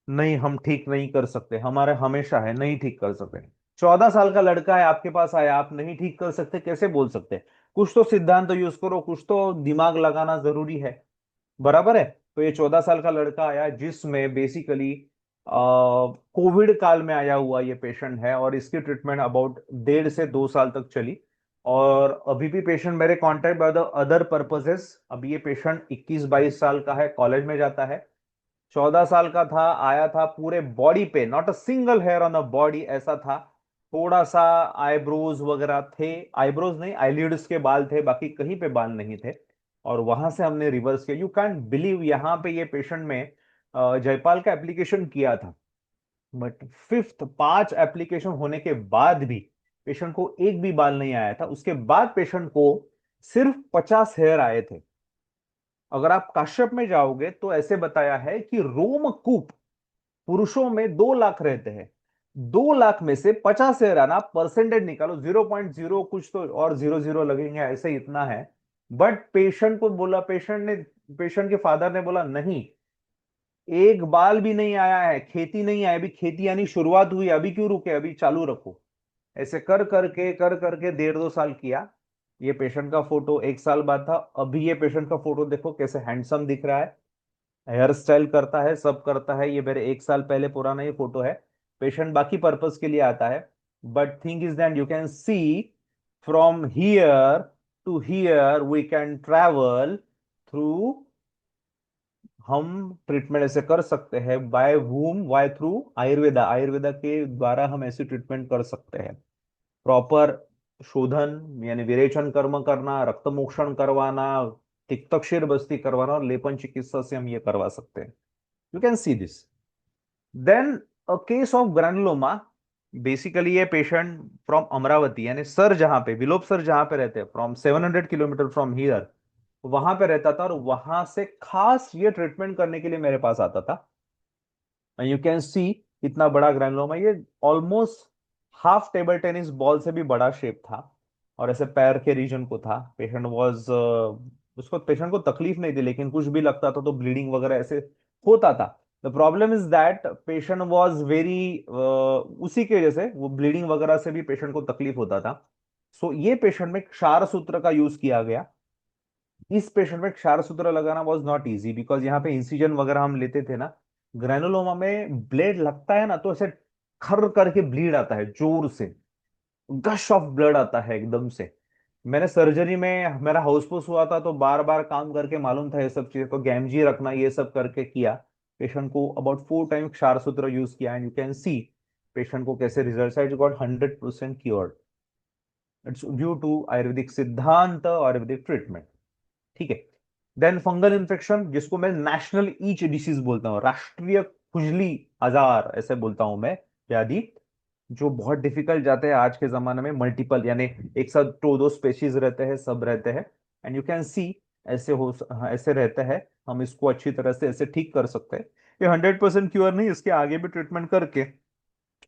नहीं हम ठीक नहीं कर सकते, हमारे हमेशा है, नहीं ठीक कर सकते। 14 साल का लड़का है आपके पास आया, आप नहीं ठीक कर सकते, कैसे बोल सकते? कुछ तो सिद्धांत यूज करो, कुछ तो दिमाग लगाना जरूरी है, बराबर है। तो ये 14 साल का लड़का आया, जिसमें बेसिकली कोविड काल में आया हुआ ये पेशेंट है, और इसकी ट्रीटमेंट अबाउट 1.5 से 2 साल तक चली। और अभी भी पेशेंट मेरे contact by the other purposes. अभी ये पेशेंट 21-22 साल का है, कॉलेज में जाता है, 14 साल का था, आया था, पूरे बॉडी पे not a single hair on the body ऐसा था, थोड़ा सा आईब्रोज वगैरह थे, आईब्रोज नहीं आईलिड्स के बाल थे, बाकी कहीं पे बाल नहीं थे। और वहां से हमने रिवर्स किया। यू कैंट बिलीव, यहाँ पे ये पेशेंट में जयपाल का एप्लीकेशन किया था, बट फिफ्थ 5 एप्लीकेशन होने के बाद भी पेशेंट को एक भी बाल नहीं आया था। उसके बाद पेशेंट को सिर्फ 50 हेयर आए थे। अगर आप काश्यप में जाओगे तो ऐसे बताया है कि रोमकूप पुरुषों में 2 लाख रहते हैं, 2 लाख में से 50 हेयर आना, परसेंटेज निकालो 0.0 कुछ तो और 00 लगेंगे, ऐसे इतना है। बट पेशेंट को बोला, पेशेंट के फादर ने बोला नहीं, एक बाल भी नहीं आया है, खेती नहीं आई, अभी खेती यानी शुरुआत हुई, अभी क्यों रुके, अभी चालू रखो। ऐसे कर करके 1.5-2 साल किया। ये पेशेंट का फोटो 1 साल बाद था। अभी ये पेशेंट का फोटो देखो कैसे हैंडसम दिख रहा है, हेयर स्टाइल करता है, सब करता है। ये मेरे 1 साल पहले पुराना ये फोटो है। पेशेंट बाकी पर्पस के लिए आता है, but thing is that you can see from here to here we can travel through. हम ट्रीटमेंट ऐसे कर सकते हैं, by whom, why through Ayurveda, Ayurveda के द्वारा हम ऐसी ट्रीटमेंट कर सकते हैं। प्रॉपर शोधन यानी विरेचन कर्म करना, रक्त मोक्षण करवाना, तिक्तक्षीर बस्ती करवाना, और लेपन चिकित्सा से हम ये करवा सकते हैं। You can see this. Then a case of granuloma, basically ये पेशेंट फ्रॉम अमरावती, यानी सर जहां पे विलोप सर जहां पे रहते हैं, फ्रॉम 700 किलोमीटर फ्रॉम हियर, वहां पे रहता था, और वहां से खास ये ट्रीटमेंट करने के लिए मेरे पास आता था। यू कैन सी इतना बड़ा ग्रैनुलोमा, ये almost half table tennis ball से भी बड़ा शेप था, और ऐसे पैर के रीजन को था। पेशेंट वाज, उसको पेशेंट को तकलीफ नहीं थी, लेकिन कुछ भी लगता था तो ब्लीडिंग वगैरह ऐसे होता था। The problem is that patient was very, उसी की वजह से वो ब्लीडिंग वगैरह से भी पेशेंट को तकलीफ होता था। सो ये पेशेंट में क्षार सूत्र का यूज किया गया। इस पेशेंट में क्षार सूत्र लगाना वाज नॉट इजी, बिकॉज यहाँ पे इंसिजन वगैरह हम लेते थे ना, ग्रैनुलोमा में ब्लेड लगता है ना तो ऐसे खर करके ब्लीड आता है, जोर से गश ऑफ ब्लड आता है एकदम से। मैंने सर्जरी में मेरा हाउस पोस्ट हुआ था तो बार बार काम करके मालूम था ये सब चीजें, तो गैमजी रखना ये सब करके किया। पेशेंट को अबाउट 4 टाइम क्षार सूत्र यूज किया and you can see patient को कैसे रिजल्ट है, got 100% cured. It's due to Ayurvedic सिद्धांत, आयुर्वेदिक ट्रीटमेंट। ठीक है। देन फंगल इन्फेक्शन, जिसको मैं नेशनल ईच डिसीज बोलता हूँ, राष्ट्रीय खुजली आजार ऐसे बोलता हूं मैं, व्याधि, जो बहुत डिफिकल्ट जाते हैं आज के जमाने में, मल्टीपल यानी एक साथ दो स्पेशीज रहते हैं, सब रहते हैं। एंड यू कैन सी ऐसे हो, ऐसे रहते हैं। हम इसको अच्छी तरह से ऐसे ठीक कर सकते हैं। ये 100% क्योर नहीं, इसके आगे भी ट्रीटमेंट करके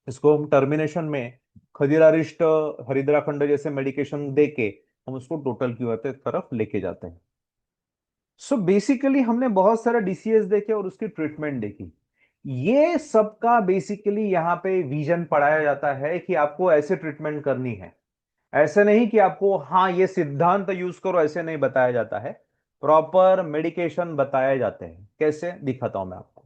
इसको हम टर्मिनेशन में खदिरारिष्ट, हरिद्राखंड जैसे मेडिकेशन दे के हम उसको टोटल क्योर की तरफ लेके जाते हैं। सो बेसिकली हमने बहुत सारे डीसीएस देखे और उसकी ट्रीटमेंट देखी। ये सबका बेसिकली यहाँ पे विजन पढ़ाया जाता है कि आपको ऐसे ट्रीटमेंट करनी है। ऐसे नहीं कि आपको हाँ ये सिद्धांत यूज करो, ऐसे नहीं बताया जाता है। प्रॉपर मेडिकेशन बताए जाते हैं। कैसे दिखाता हूं मैं आपको।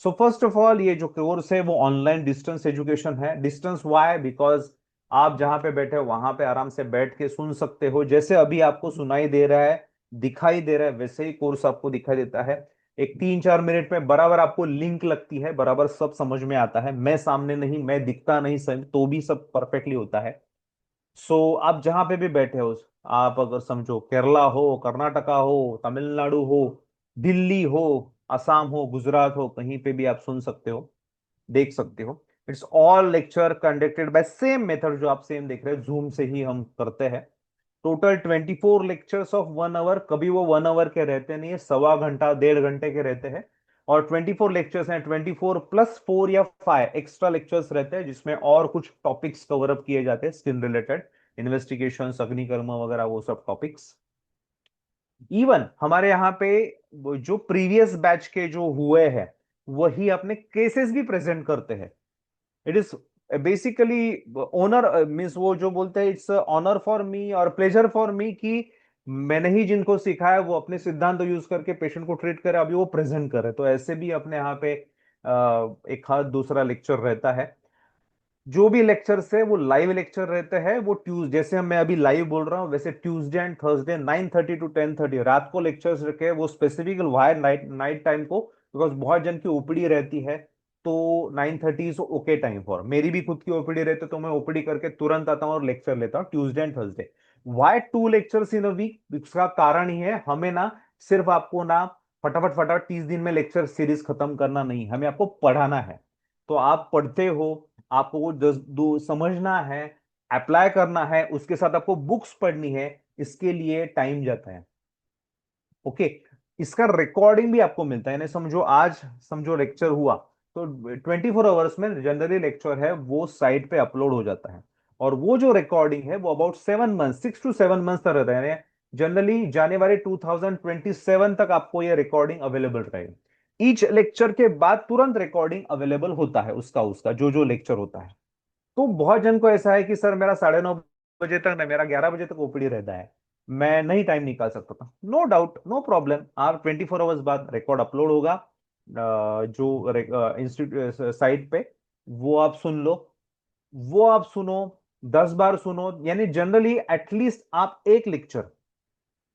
सो फर्स्ट ऑफ ऑल, ये जो कोर्स है वो ऑनलाइन डिस्टेंस एजुकेशन है। Distance why? बिकॉज आप जहां पे बैठे हो वहां पे आराम से बैठ के सुन सकते हो। जैसे अभी आपको सुनाई दे रहा है, दिखाई दे रहा है, वैसे ही कोर्स आपको दिखाई देता है। एक 3-4 मिनट में बराबर आपको लिंक लगती है, बराबर सब समझ में आता है। मैं सामने नहीं, मैं दिखता नहीं सही, तो भी सब परफेक्टली होता है। सो आप जहां पे भी बैठे हो, आप अगर समझो केरला हो, कर्नाटका हो, तमिलनाडु हो, दिल्ली हो, असम हो, गुजरात हो, कहीं पे भी आप सुन सकते हो, देख सकते हो। It's all lecture conducted by same method जो आप सेम देख रहे हैं, जूम से ही हम करते हैं। Total 24 lectures of 1 hour. कभी वो 1 आवर के रहते नहीं है, सवा घंटा 1.5 घंटे के रहते हैं। और 24 लेक्चर्स हैं, 24+4 या 5 एक्स्ट्रा लेक्चर्स रहते हैं, जिसमें और कुछ टॉपिक्स कवर अप किए जाते हैं स्किन रिलेटेड, इन्वेस्टिगेशन, अग्निकर्म वगैरह, वो सब टॉपिक्स। इवन हमारे यहाँ पे जो प्रीवियस बैच के जो हुए हैं वही अपने केसेस भी प्रेजेंट करते हैं। It is basically honour, means वो जो बोलते हैं इट्स ऑनर फॉर मी और प्लेजर फॉर मी कि मैंने ही जिनको सिखाया वो अपने सिद्धांत यूज करके पेशेंट को ट्रीट करे, अभी वो प्रेजेंट करे। तो ऐसे भी अपने यहाँ पे एक हाथ दूसरा लेक्चर रहता है। जो भी लेक्चर्स है वो लाइव लेक्चर रहते हैं। वो ट्यूसडे, जैसे मैं अभी लाइव बोल रहा हूँ, वैसे ट्यूसडे एंड थर्सडे 9:30 to 10:30 रात को लेक्चर्स रखे। वो specific wire night night time को, बिकॉज बहुत जन की ओपीडी रहती है, तो 9:30 इज ओके टाइम फॉर। मेरी भी खुद की ओपीडी रहती है, तो मैं ओपीडी करके तुरंत आता हूँ और लेक्चर लेता हूँ Tuesday and Thursday. Why 2 lectures in a week? इसका कारण ही है, हमें ना सिर्फ आपको ना फटाफट फटाफट 30 दिन में लेक्चर सीरीज खत्म करना नहीं, हमें आपको पढ़ाना है। तो आप पढ़ते हो, आपको वो दो समझना है, अप्लाई करना है, उसके साथ आपको बुक्स पढ़नी है, इसके लिए टाइम जाता है। ओके। इसका रिकॉर्डिंग भी आपको मिलता है, यानी समझो आज समझो लेक्चर हुआ तो 24 आवर्स में जनरली लेक्चर है वो साइट पे अपलोड हो जाता है। और वो जो रिकॉर्डिंग है वो अबाउट 7 मंथ, 6 to 7 मंथ तक रहता है। जनरली जनवरी 2027 तक आपको ये रिकॉर्डिंग अवेलेबल रहेगा। ईच लेक्चर के बाद तुरंत रिकॉर्डिंग अवेलेबल होता है, उसका उसका जो जो लेक्चर होता है। तो बहुत जन को ऐसा है कि सर मेरा 9:30 बजे तक ना, मेरा 11 बजे तक ओपीडी रहता है, मैं नहीं टाइम निकाल सकता था। नो डाउट, नो प्रॉब्लम, आप 24 आवर्स बाद रिकॉर्ड अपलोड होगा जो इंस्टीट्यूट साइट पे, वो आप सुन लो, वो आप सुनो, 10 बार सुनो। यानी जनरली एटलीस्ट आप एक लेक्चर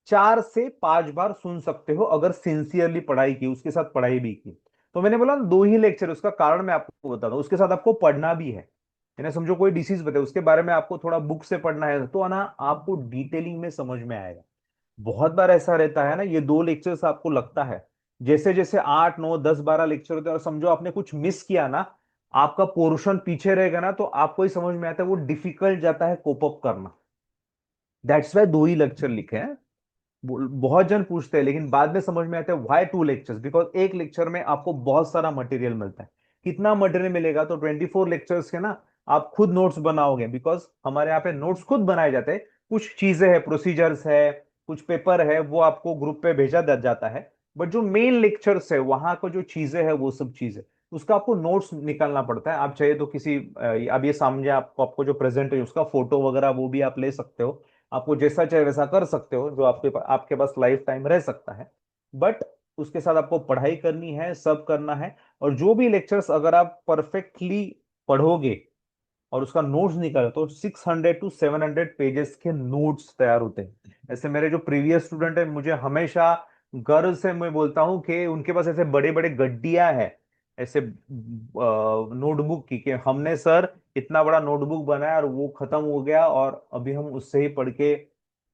4 से 5 बार सुन सकते हो अगर सिंसियरली पढ़ाई की, उसके साथ पढ़ाई भी की। तो मैंने बोला 2 ही लेक्चर, उसका कारण मैं आपको बताता हूं। उसके साथ आपको पढ़ना भी है, यानी समझो कोई डिसीज बताए उसके बारे में आपको थोड़ा बुक से पढ़ना है, तो ना आपको डिटेलिंग में समझ में आएगा। बहुत बार ऐसा रहता है ना, ये 2 लेक्चर्स आपको लगता है, जैसे जैसे 8, 9, 10, 12 लेक्चर होते हैं और समझो आपने कुछ मिस किया ना, आपका पोर्शन पीछे रहेगा ना, तो आपको ही समझ में आता है, वो डिफिकल्ट जाता है कोप अप करना। दैट्स वाई 2 ही लेक्चर लिखे हैं। बहुत जन पूछते हैं, लेकिन बाद में समझ में आता है व्हाई 2 लेक्चर्स, बिकॉज एक लेक्चर में आपको बहुत सारा मटेरियल मिलता है। कितना मटेरियल मिलेगा? तो 24 लेक्चर्स के ना आप खुद नोट्स बनाओगे, बिकॉज हमारे यहाँ पे नोट्स खुद बनाए जाते हैं। कुछ चीजें हैं, प्रोसीजर्स है, कुछ पेपर है, वो आपको ग्रुप पे भेजा जाता है। बट जो मेन लेक्चर्स है, वहां को जो चीजें है, वो सब चीजें उसका आपको नोट्स निकालना पड़ता है। आप चाहे तो किसी अब ये समझे, आपको आपको जो प्रेजेंट है उसका फोटो वगैरह वो भी आप ले सकते हो। आपको जैसा चाहे वैसा कर सकते हो, जो आपके पास लाइफ टाइम रह सकता है। बट उसके साथ आपको पढ़ाई करनी है, सब करना है। और जो भी लेक्चर्स अगर आप परफेक्टली पढ़ोगे, और उसका नोट्स निकालो तो 600 to 700 पेजेस के नोट्स तैयार होते हैं। ऐसे मेरे जो प्रीवियस स्टूडेंट है, मुझे हमेशा गर्व से मैं बोलता हूँ कि उनके पास ऐसे बड़े बड़े गड्डियां हैं ऐसे नोटबुक की, कि हमने सर इतना बड़ा नोटबुक बनाया और वो खत्म हो गया और अभी हम उससे ही पढ़ के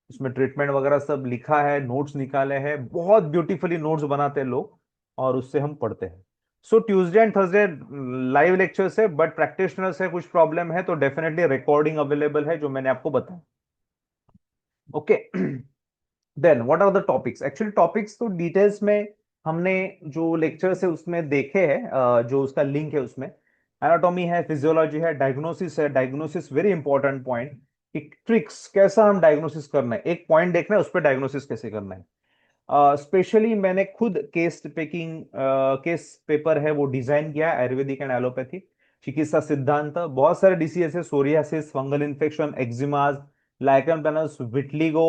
उसमें ट्रीटमेंट वगैरह सब लिखा है, नोट्स निकाले हैं, बहुत ब्यूटीफुली नोट्स बनाते हैं लोग और उससे हम पढ़ते हैं। So Tuesday and Thursday live lectures है, बट प्रैक्टिशनर से कुछ प्रॉब्लम है तो डेफिनेटली रिकॉर्डिंग अवेलेबल है जो मैंने आपको बताया। Okay, then what are the topics? Actually topics तो डिटेल्स में हमने जो लेक्चर्स है उसमें देखे हैं, जो उसका लिंक है उसमें एनाटॉमी है, फिजियोलॉजी है, डायग्नोसिस है। डायग्नोसिस वेरी इंपॉर्टेंट पॉइंट, कि ट्रिक्स कैसा हम डायग्नोसिस करना है, एक पॉइंट देखना है उस पर डायग्नोसिस कैसे करना है। स्पेशली मैंने खुद केस पेपर है वो डिजाइन किया है, आयुर्वेदिक एंड एलोपैथी चिकित्सा सिद्धांत। बहुत सारे डिसीज है, psoriasis, fungal infection, eczemas, lichen planus, vitiligo,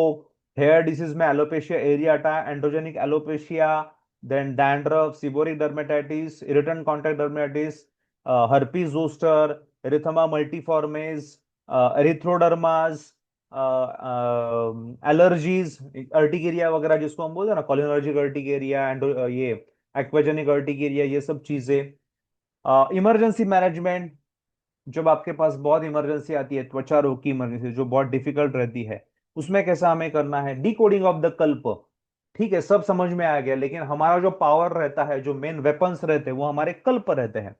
hair disease में alopecia areata, androgenic alopecia, then dandruff, seborrhoeic dermatitis, irritant contact dermatitis, herpes zoster, erythema multiformes, erythrodermas, allergies, urticaria वगैरह जिसको हम बोलते हैं ना, कॉलिनर्जिक अर्टिकेरिया एंड ये एक्वाजेनिक urticaria, ये सब चीजें। इमरजेंसी मैनेजमेंट, जब आपके पास बहुत इमरजेंसी आती है, त्वचा रोग की इमरजेंसी जो बहुत डिफिकल्ट रहती है, उसमें कैसा हमें करना है। डिकोडिंग ऑफ द कल्प, ठीक है सब समझ में आ गया, लेकिन हमारा जो पावर रहता है, जो मेन वेपन्स रहते हैं वो हमारे कल्प रहते हैं,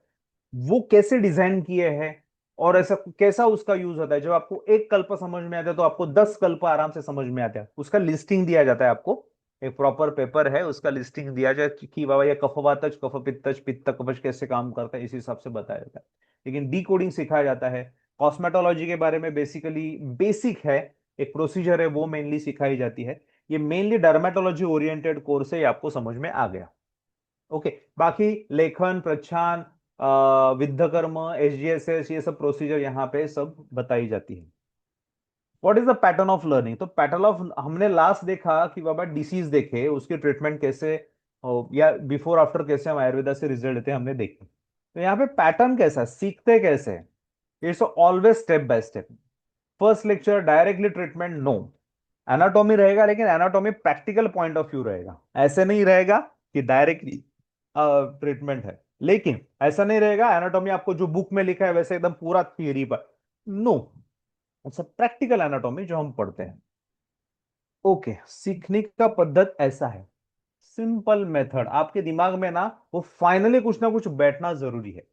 वो कैसे डिजाइन किए हैं और ऐसा कैसा उसका यूज होता है। जब आपको एक कल्प समझ में आता है तो आपको 10 कल्प आराम से समझ में आता है। उसका लिस्टिंग दिया जाता है आपको, एक प्रॉपर पेपर है उसका लिस्टिंग दिया जाए कि बाबा ये कफवातज, कफ पित्तज, पित्त कफज कैसे काम करता है, इस हिसाब से बताया जाता है। लेकिन डी कोडिंग सिखाया जाता है। कॉस्मेटोलॉजी के बारे में बेसिकली बेसिक है, एक प्रोसीजर है वो मेनली सिखाई जाती है। ये मेनली डर्मेटोलॉजी ओरिएंटेड कोर्स है, ये आपको समझ में आ गया। ओके, बाकी लेखन, प्रच्छान, विद्धकर्म, एसजीएसएस, ये सब प्रोसीजर यहाँ पे सब बताई जाती है। What is the pattern of learning? तो पैटर्न ऑफ, हमने लास्ट देखा कि बाबा डिसीज देखे, उसकी ट्रीटमेंट कैसे या बिफोर आफ्टर कैसे हम आयुर्वेदा से रिजल्ट लेते हैं हमने देखे। तो यहाँ पे पैटर्न कैसा है, सीखते कैसे है? It's always step by step. First lecture directly treatment no, anatomy रहेगा लेकिन anatomy practical point of view रहेगा, ऐसे नहीं रहेगा कि डायरेक्टली ट्रीटमेंट है। लेकिन ऐसा नहीं रहेगा एनाटॉमी आपको जो बुक में लिखा है वैसे एकदम पूरा थियरी पर, नो, इट्स प्रैक्टिकल एनाटॉमी जो हम पढ़ते हैं। ओके, सीखने का पद्धत ऐसा है, सिंपल मेथड, आपके दिमाग में ना वो फाइनली कुछ ना कुछ बैठना जरूरी है।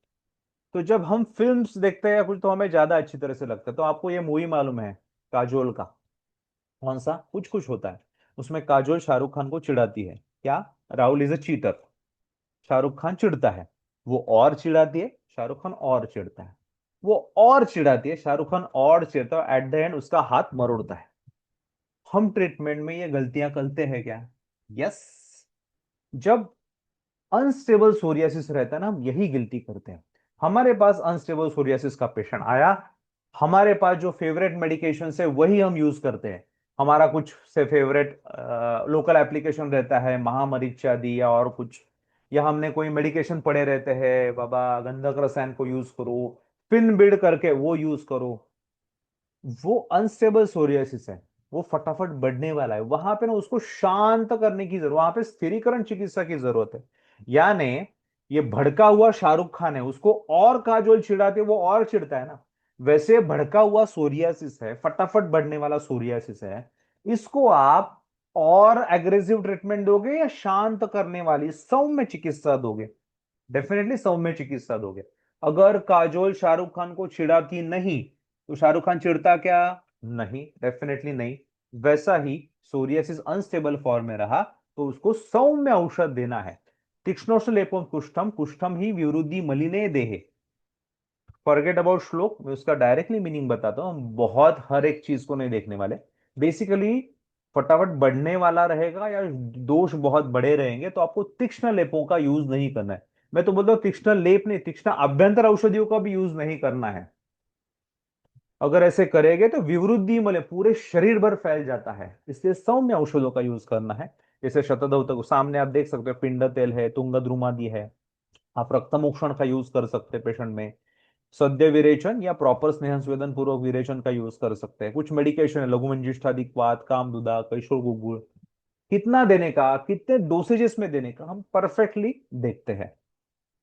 तो जब हम फिल्म्स देखते हैं या कुछ तो हमें ज्यादा अच्छी तरह से लगता है। तो आपको ये मूवी मालूम है काजोल का? कौन सा? कुछ कुछ होता है उसमें, काजोल शाहरुख खान को चिढ़ाती है, क्या? Rahul is a cheater, Shahrukh Khan चिढ़ता है, वो और चिढ़ाती है, शाहरुख खान और चिढ़ता है, वो और चिढ़ाती है, शाहरुख खान और चिढ़ता है, एट द एंड उसका हाथ मरोड़ता है। हम ट्रीटमेंट में ये गलतियां करते हैं क्या? यस, जब अनस्टेबल सोरियासिस रहता है ना, हम यही गलती करते हैं। हमारे पास अनस्टेबल सोरियासिस का पेशेंट आया, हमारे पास जो फेवरेट मेडिकेशन है वही हम यूज करते हैं। हमारा कुछ से फेवरेट लोकल एप्लीकेशन रहता है, महामरीचादी या और कुछ, या हमने कोई मेडिकेशन पड़े रहते हैं, बाबा गंधक रसायन को यूज करो, पिन बिड करके वो यूज करो। वो अनस्टेबल सोरियासिस है, वो फटाफट बढ़ने वाला है, वहां पे ना उसको शांत करने की जरूरत, वहां पे स्थिरीकरण चिकित्सा की जरूरत है। यानी ये भड़का हुआ शाहरुख खान है, उसको और काजोल चिढ़ाते वो और चिढ़ता है ना, वैसे भड़का हुआ सोरियासिस है, फटाफट बढ़ने वाला सोरियासिस है, इसको आप और एग्रेसिव ट्रीटमेंट दोगे या शांत करने वाली सौम्य चिकित्सा दोगे? डेफिनेटली सौम्य चिकित्सा दोगे। अगर काजोल शाहरुख खान को चिढ़ाती नहीं तो शाहरुख खान चिढ़ता क्या? नहीं, डेफिनेटली नहीं। वैसा ही सोरियासिस अनस्टेबल फॉर्म में रहा तो उसको सौम्य औषध देना है। तीक्ष्णोष्ण कुष्ठम, कुष्ठम ही विवृद्धि मलिने देहे। फॉरगेट अबाउट श्लोक, मैं उसका डायरेक्टली मीनिंग बताता हूं, हम बहुत हर एक चीज को नहीं देखने वाले। बेसिकली फटाफट बढ़ने वाला रहेगा या दोष बहुत बड़े रहेंगे तो आपको तीक्ष्ण लेपों का यूज नहीं करना है। मैं तो बोलता हूं तीक्ष्ण लेप नहीं, तीक्ष्ण अभ्यंतर औषधियों का भी यूज नहीं करना है। अगर ऐसे करेंगे तो विवृद्धि मले पूरे शरीर भर फैल जाता है, इसलिए सौम्य औषधों का यूज करना है। जैसे शतधौतक सामने आप देख सकते हो, पिंड तेल है, तुंगद्रुमादि है, आप रक्तमोक्षण का यूज कर सकते हैं पेशेंट में। सद्य विरेचन या प्रॉपर स्नेह संवेदन पूर्वक विरेचन का यूज कर सकते हैं। कुछ मेडिकेशन है, लघुमंजिष्ठादिक्वात, कामदुदा, कैशोर गुगुल, कितना देने का, कितने डोसेजेस में देने का हम परफेक्टली देखते हैं।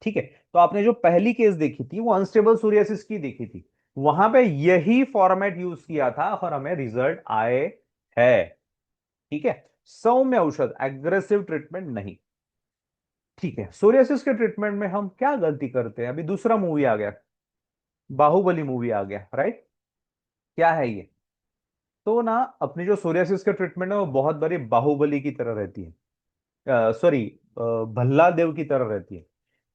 ठीक है, तो आपने जो पहली केस देखी थी वो अनस्टेबल सोरियासिस की देखी थी, वहां पे यही फॉर्मेट यूज किया था और हमें रिजल्ट आए है। ठीक है, सौम्य औषध, एग्रेसिव ट्रीटमेंट नहीं। ठीक है, सोरियासिस के ट्रीटमेंट में हम क्या गलती करते हैं? अभी दूसरा मूवी आ गया, बाहुबली मूवी आ गया, राइट? क्या है ये? तो ना अपनी जो सोरियासिस के ट्रीटमेंट है वो बहुत बड़ी बाहुबली की तरह रहती है, सॉरी, भल्ला देव की तरह रहती है।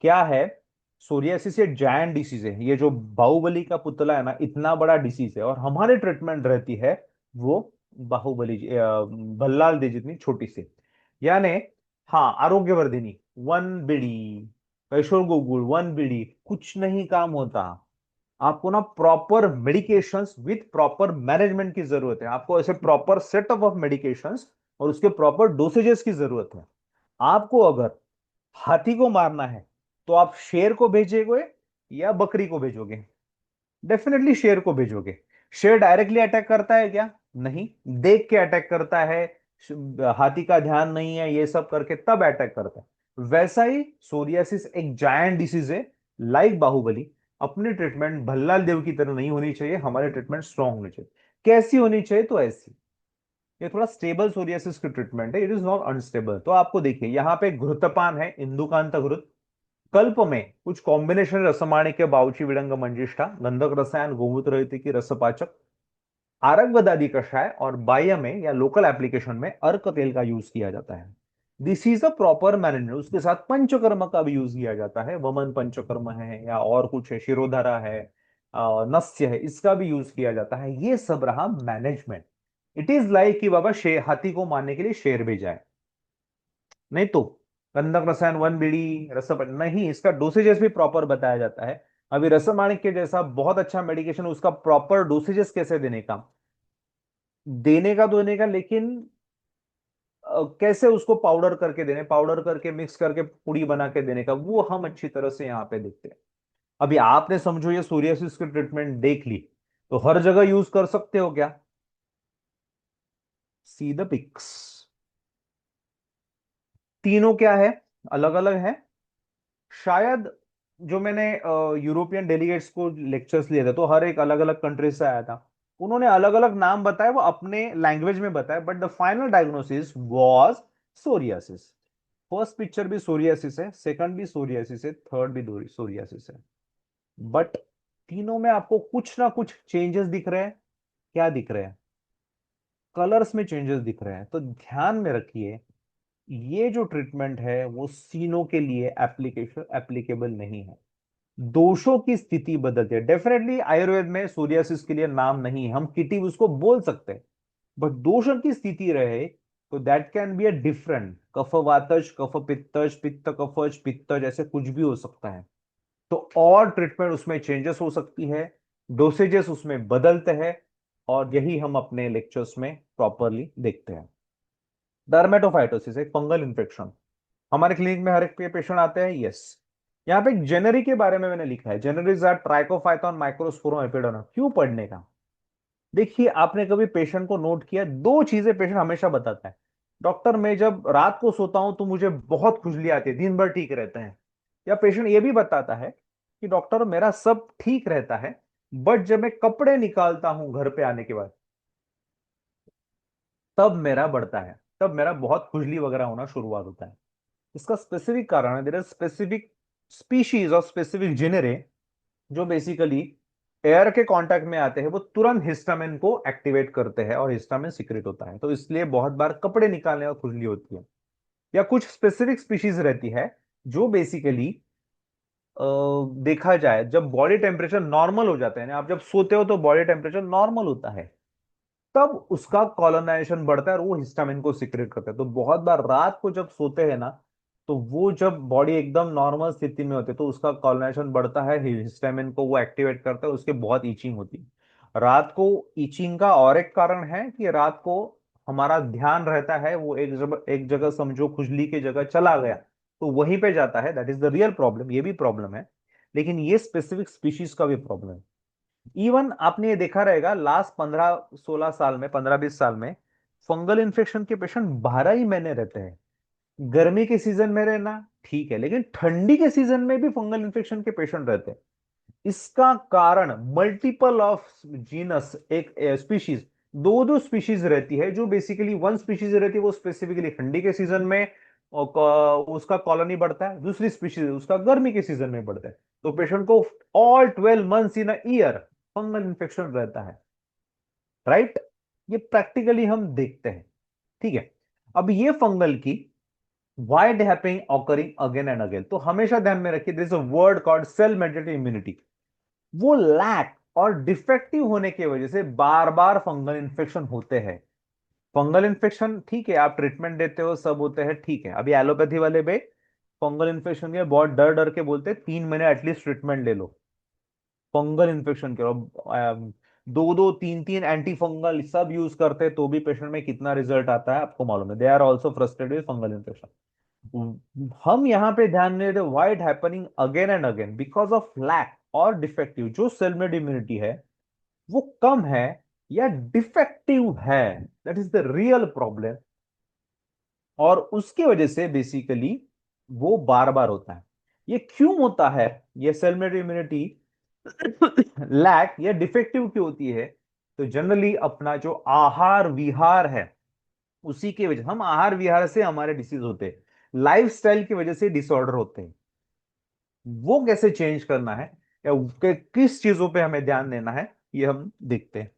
क्या है? सोरियासिस ये जायंट डिसीज है, ये जो बाहुबली का पुतला है ना, इतना बड़ा डिसीज है, और हमारी ट्रीटमेंट रहती है वो बाहुबली भल्लाल दे जितनी छोटी सी। यानी हाँ, आरोग्यवर्धिनी 1 बीडी, कैशोर गोकुल 1 बीडी, कुछ नहीं काम होता। आपको ना proper medications with proper management की जरूरत है। आपको ऐसे प्रॉपर सेटअप ऑफ मेडिकेशंस और उसके प्रॉपर डोसेजेस की जरूरत है। आपको अगर हाथी को मारना है तो आप शेर को भेजोगे या बकरी को भेजोगे? डेफिनेटली शेर को भेजोगे। शेर डायरेक्टली अटैक करता है क्या? नहीं, देख के अटैक करता है, हाथी का ध्यान नहीं है, ये सब करके तब अटैक करता है। वैसा ही सोरियासिस एक जायंट डिसीज है, लाइक बाहुबली। अपनी ट्रीटमेंट भल्लाल देव की तरह नहीं होनी चाहिए, हमारी ट्रीटमेंट स्ट्रांग होनी चाहिए। कैसी होनी चाहिए? तो ऐसी। ये थोड़ा स्टेबल सोरियासिस की ट्रीटमेंट है, इट इज नॉट अनस्टेबल। तो आपको देखिए यहाँ पे घृतपान है, इंदुकांत घृत। कल्प में कुछ कॉम्बिनेशन, रसमाणिक्य, बाउची, विडंग, मंजिष्ठा, गंधक रसायन, गोमूत्र की रसपाचक, आरक कषाय, और बाह्य में या लोकल एप्लीकेशन में अर्क तेल का यूज किया जाता है। This is a proper management. उसके साथ पंचकर्म का भी यूज किया जाता है, वमन पंचकर्म है या और कुछ है, शिरोधारा है, नस्य है, इसका भी यूज किया जाता है। ये सब रहा मैनेजमेंट। इट इज लाइक कि बाबा शेर, हाथी को मारने के लिए शेर भेजा है, नहीं तो गंधक रसायन 1 बीडी रस नहीं, इसका डोसेजेस भी प्रॉपर बताया जाता है। अभी रसमाणिक के जैसा बहुत अच्छा मेडिकेशन, उसका प्रॉपर डोसेजेस कैसे देने का, लेकिन कैसे उसको पाउडर करके देने, पाउडर करके मिक्स करके पुड़ी बना के देने का, वो हम अच्छी तरह से यहाँ पे देखते हैं। अभी आपने समझो ये सोरियासिस की ट्रीटमेंट देख ली, तो हर जगह यूज कर सकते हो क्या? See the pics. तीनों क्या है? अलग अलग है। शायद जो मैंने यूरोपियन डेलीगेट्स को लेक्चर्स लिए थे, तो हर एक अलग अलग कंट्री से आया था, उन्होंने अलग अलग नाम बताए, वो अपने लैंग्वेज में बताए, but the final diagnosis was psoriasis. First picture भी सोरियासिस है, सेकंड भी सोरियासिस है, थर्ड भी सोरियासिस है। बट तीनों में आपको कुछ ना कुछ चेंजेस दिख रहे हैं। क्या दिख रहे हैं? कलर्स में चेंजेस दिख रहे हैं। तो ध्यान में रखिए, ये जो ट्रीटमेंट है वो सीनों के लिए एप्लीकेशन एप्लीकेबल नहीं है। दोषों की स्थिति बदलती है। डेफिनेटली आयुर्वेद में सोरियासिस के लिए नाम नहीं है, हम किटी उसको बोल सकते हैं, बट दोषों की स्थिति रहे तो that can be a different, कफवातज, कफ पित्तज, पित्त कफज, पित्तज, ऐसे कुछ भी हो सकता है। तो और ट्रीटमेंट उसमें चेंजेस हो सकती है, डोसेजेस उसमें बदलते हैं, और यही हम अपने लेक्चर्स में प्रॉपरली देखते हैं। डर्मेटोफाइटोसिस एक फंगल इन्फेक्शन, हमारे क्लिनिक में हर एक पेशेंट आते हैं। यस, यहाँ पे एक जेनरी के बारे में मैंने लिखा है, जेनरीज आर ट्राइकोफाइथॉन माइक्रोस्पोरम एपिडोनम। क्यों पढ़ने का? देखिए, आपने कभी पेशेंट को नोट किया, दो चीजें पेशेंट हमेशा बताता है, डॉक्टर मैं जब रात को सोता हूं तो मुझे बहुत खुजली आती है, दिन भर ठीक रहते हैं। या पेशेंट ये भी बताता है कि डॉक्टर मेरा सब ठीक रहता है, बट जब मैं कपड़े निकालता हूं घर पे आने के बाद, तब मेरा बढ़ता है, तब मेरा बहुत खुजली वगैरह होना शुरुआत होता है। इसका स्पेसिफिक कारण है, देयर इज स्पेसिफिक स्पीशीज और स्पेसिफिक जेनेरे जो बेसिकली एयर के कांटेक्ट में आते हैं, वो तुरंत हिस्टामिन को एक्टिवेट करते हैं और हिस्टामिन सीक्रेट होता है, तो इसलिए बहुत बार कपड़े निकालने और खुजली होती है। या कुछ स्पेसिफिक स्पीशीज रहती है जो बेसिकली देखा जाए जब बॉडी टेम्परेचर नॉर्मल हो जाता है ना, आप जब सोते हो तो बॉडी टेम्परेचर नॉर्मल होता है, तब उसका कॉलोनाइजेशन बढ़ता है और वो हिस्टामिन को सिक्रेट करता है। तो बहुत बार रात को जब सोते हैं ना, तो वो जब बॉडी एकदम नॉर्मल स्थिति में होती है तो उसका कॉलोनाइजेशन बढ़ता है, हिस्टामिन को वो एक्टिवेट करता है, उसके बहुत ईचिंग होती है रात को। ईचिंग का और एक कारण है कि रात को हमारा ध्यान रहता है, वो एक जगह समझो खुजली की जगह चला गया तो वहीं पे जाता है, that is the real problem, ये भी प्रॉब्लम है। लेकिन ये स्पेसिफिक स्पीशीज का भी प्रॉब्लम है। इवन आपने ये देखा रहेगा लास्ट 15-16 साल में, 15-20 साल में फंगल इन्फेक्शन के पेशेंट 12 ही महीने रहते हैं। गर्मी के सीजन में रहना ठीक है, लेकिन ठंडी के सीजन में भी फंगल इन्फेक्शन के पेशेंट रहते हैं। इसका कारण मल्टीपल ऑफ जीनस, एक स्पीशीज, दो दो स्पीशीज रहती है, जो बेसिकली वन स्पीशीज रहती है वो स्पेसिफिकली ठंडी के सीजन में उसका कॉलोनी बढ़ता है, दूसरी स्पीशीज उसका गर्मी के सीजन में बढ़ता है। तो पेशेंट को all 12 months in a year fungal infection रहता है, राइट। ये प्रैक्टिकली हम देखते हैं, ठीक है। अब ये फंगल की why it happening occurring again and again, तो हमेशा ध्यान में रखिए this word called cell mediated immunity. वो लैक और डिफेक्टिव होने की वजह से बार बार फंगल इन्फेक्शन होते हैं। फंगल इन्फेक्शन ठीक है, आप ट्रीटमेंट देते हो, सब होते हैं, ठीक है। अभी एलोपैथी वाले पे फंगल इन्फेक्शन के बहुत डर डर के बोलते हैं 3 महीने एटलीस्ट ट्रीटमेंट ले लो फंगल इन्फेक्शन के। दो दो तीन तीन एंटी फंगल सब यूज करते हैं तो भी पेशेंट में कितना रिजल्ट आता है आपको मालूम है। They are also frustrated with fungal infection. हम यहां पे ध्यान नहीं देते why it happening again and again, because of lack और डिफेक्टिव जो सेल मेड इम्यूनिटी है वो कम है या डिफेक्टिव है, that is the real problem. और उसकी वजह से बेसिकली वो बार बार होता है। ये क्यों होता है, ये सेल मेड इम्यूनिटी लैक या डिफेक्टिव क्यों होती है? तो जनरली अपना जो आहार विहार है उसी के वजह, हम आहार विहार से हमारे डिसीज होते हैं, लाइफस्टाइल की वजह से डिसऑर्डर होते हैं। वो कैसे चेंज करना है या किस चीजों पे हमें ध्यान देना है ये हम देखते हैं।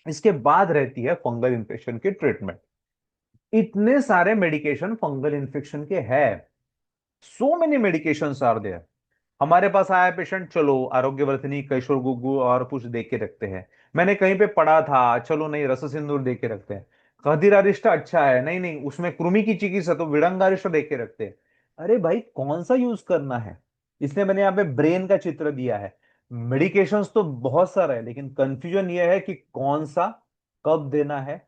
इसके बाद रहती है फंगल इन्फेक्शन की ट्रीटमेंट। इतने सारे मेडिकेशन फंगल इन्फेक्शन के हैं, so many medication are there. हमारे पास आया पेशेंट, चलो आरोग्यवर्धिनी, कैशोर गुग्गू और कुछ दे के रखते हैं। मैंने कहीं पे पढ़ा था, चलो नहीं रस सिंदूर दे के रखते हैं। खदीरारिष्ट अच्छा है, नहीं नहीं उसमें कृमि की चिकित्सा, तो विडंगारिष्ट दे के रखते हैं। अरे भाई कौन सा यूज करना है? इसलिए मैंने यहाँ पे ब्रेन का चित्र दिया है। मेडिकेशंस तो बहुत सारा है, लेकिन कंफ्यूजन यह है कि कौन सा कब देना है।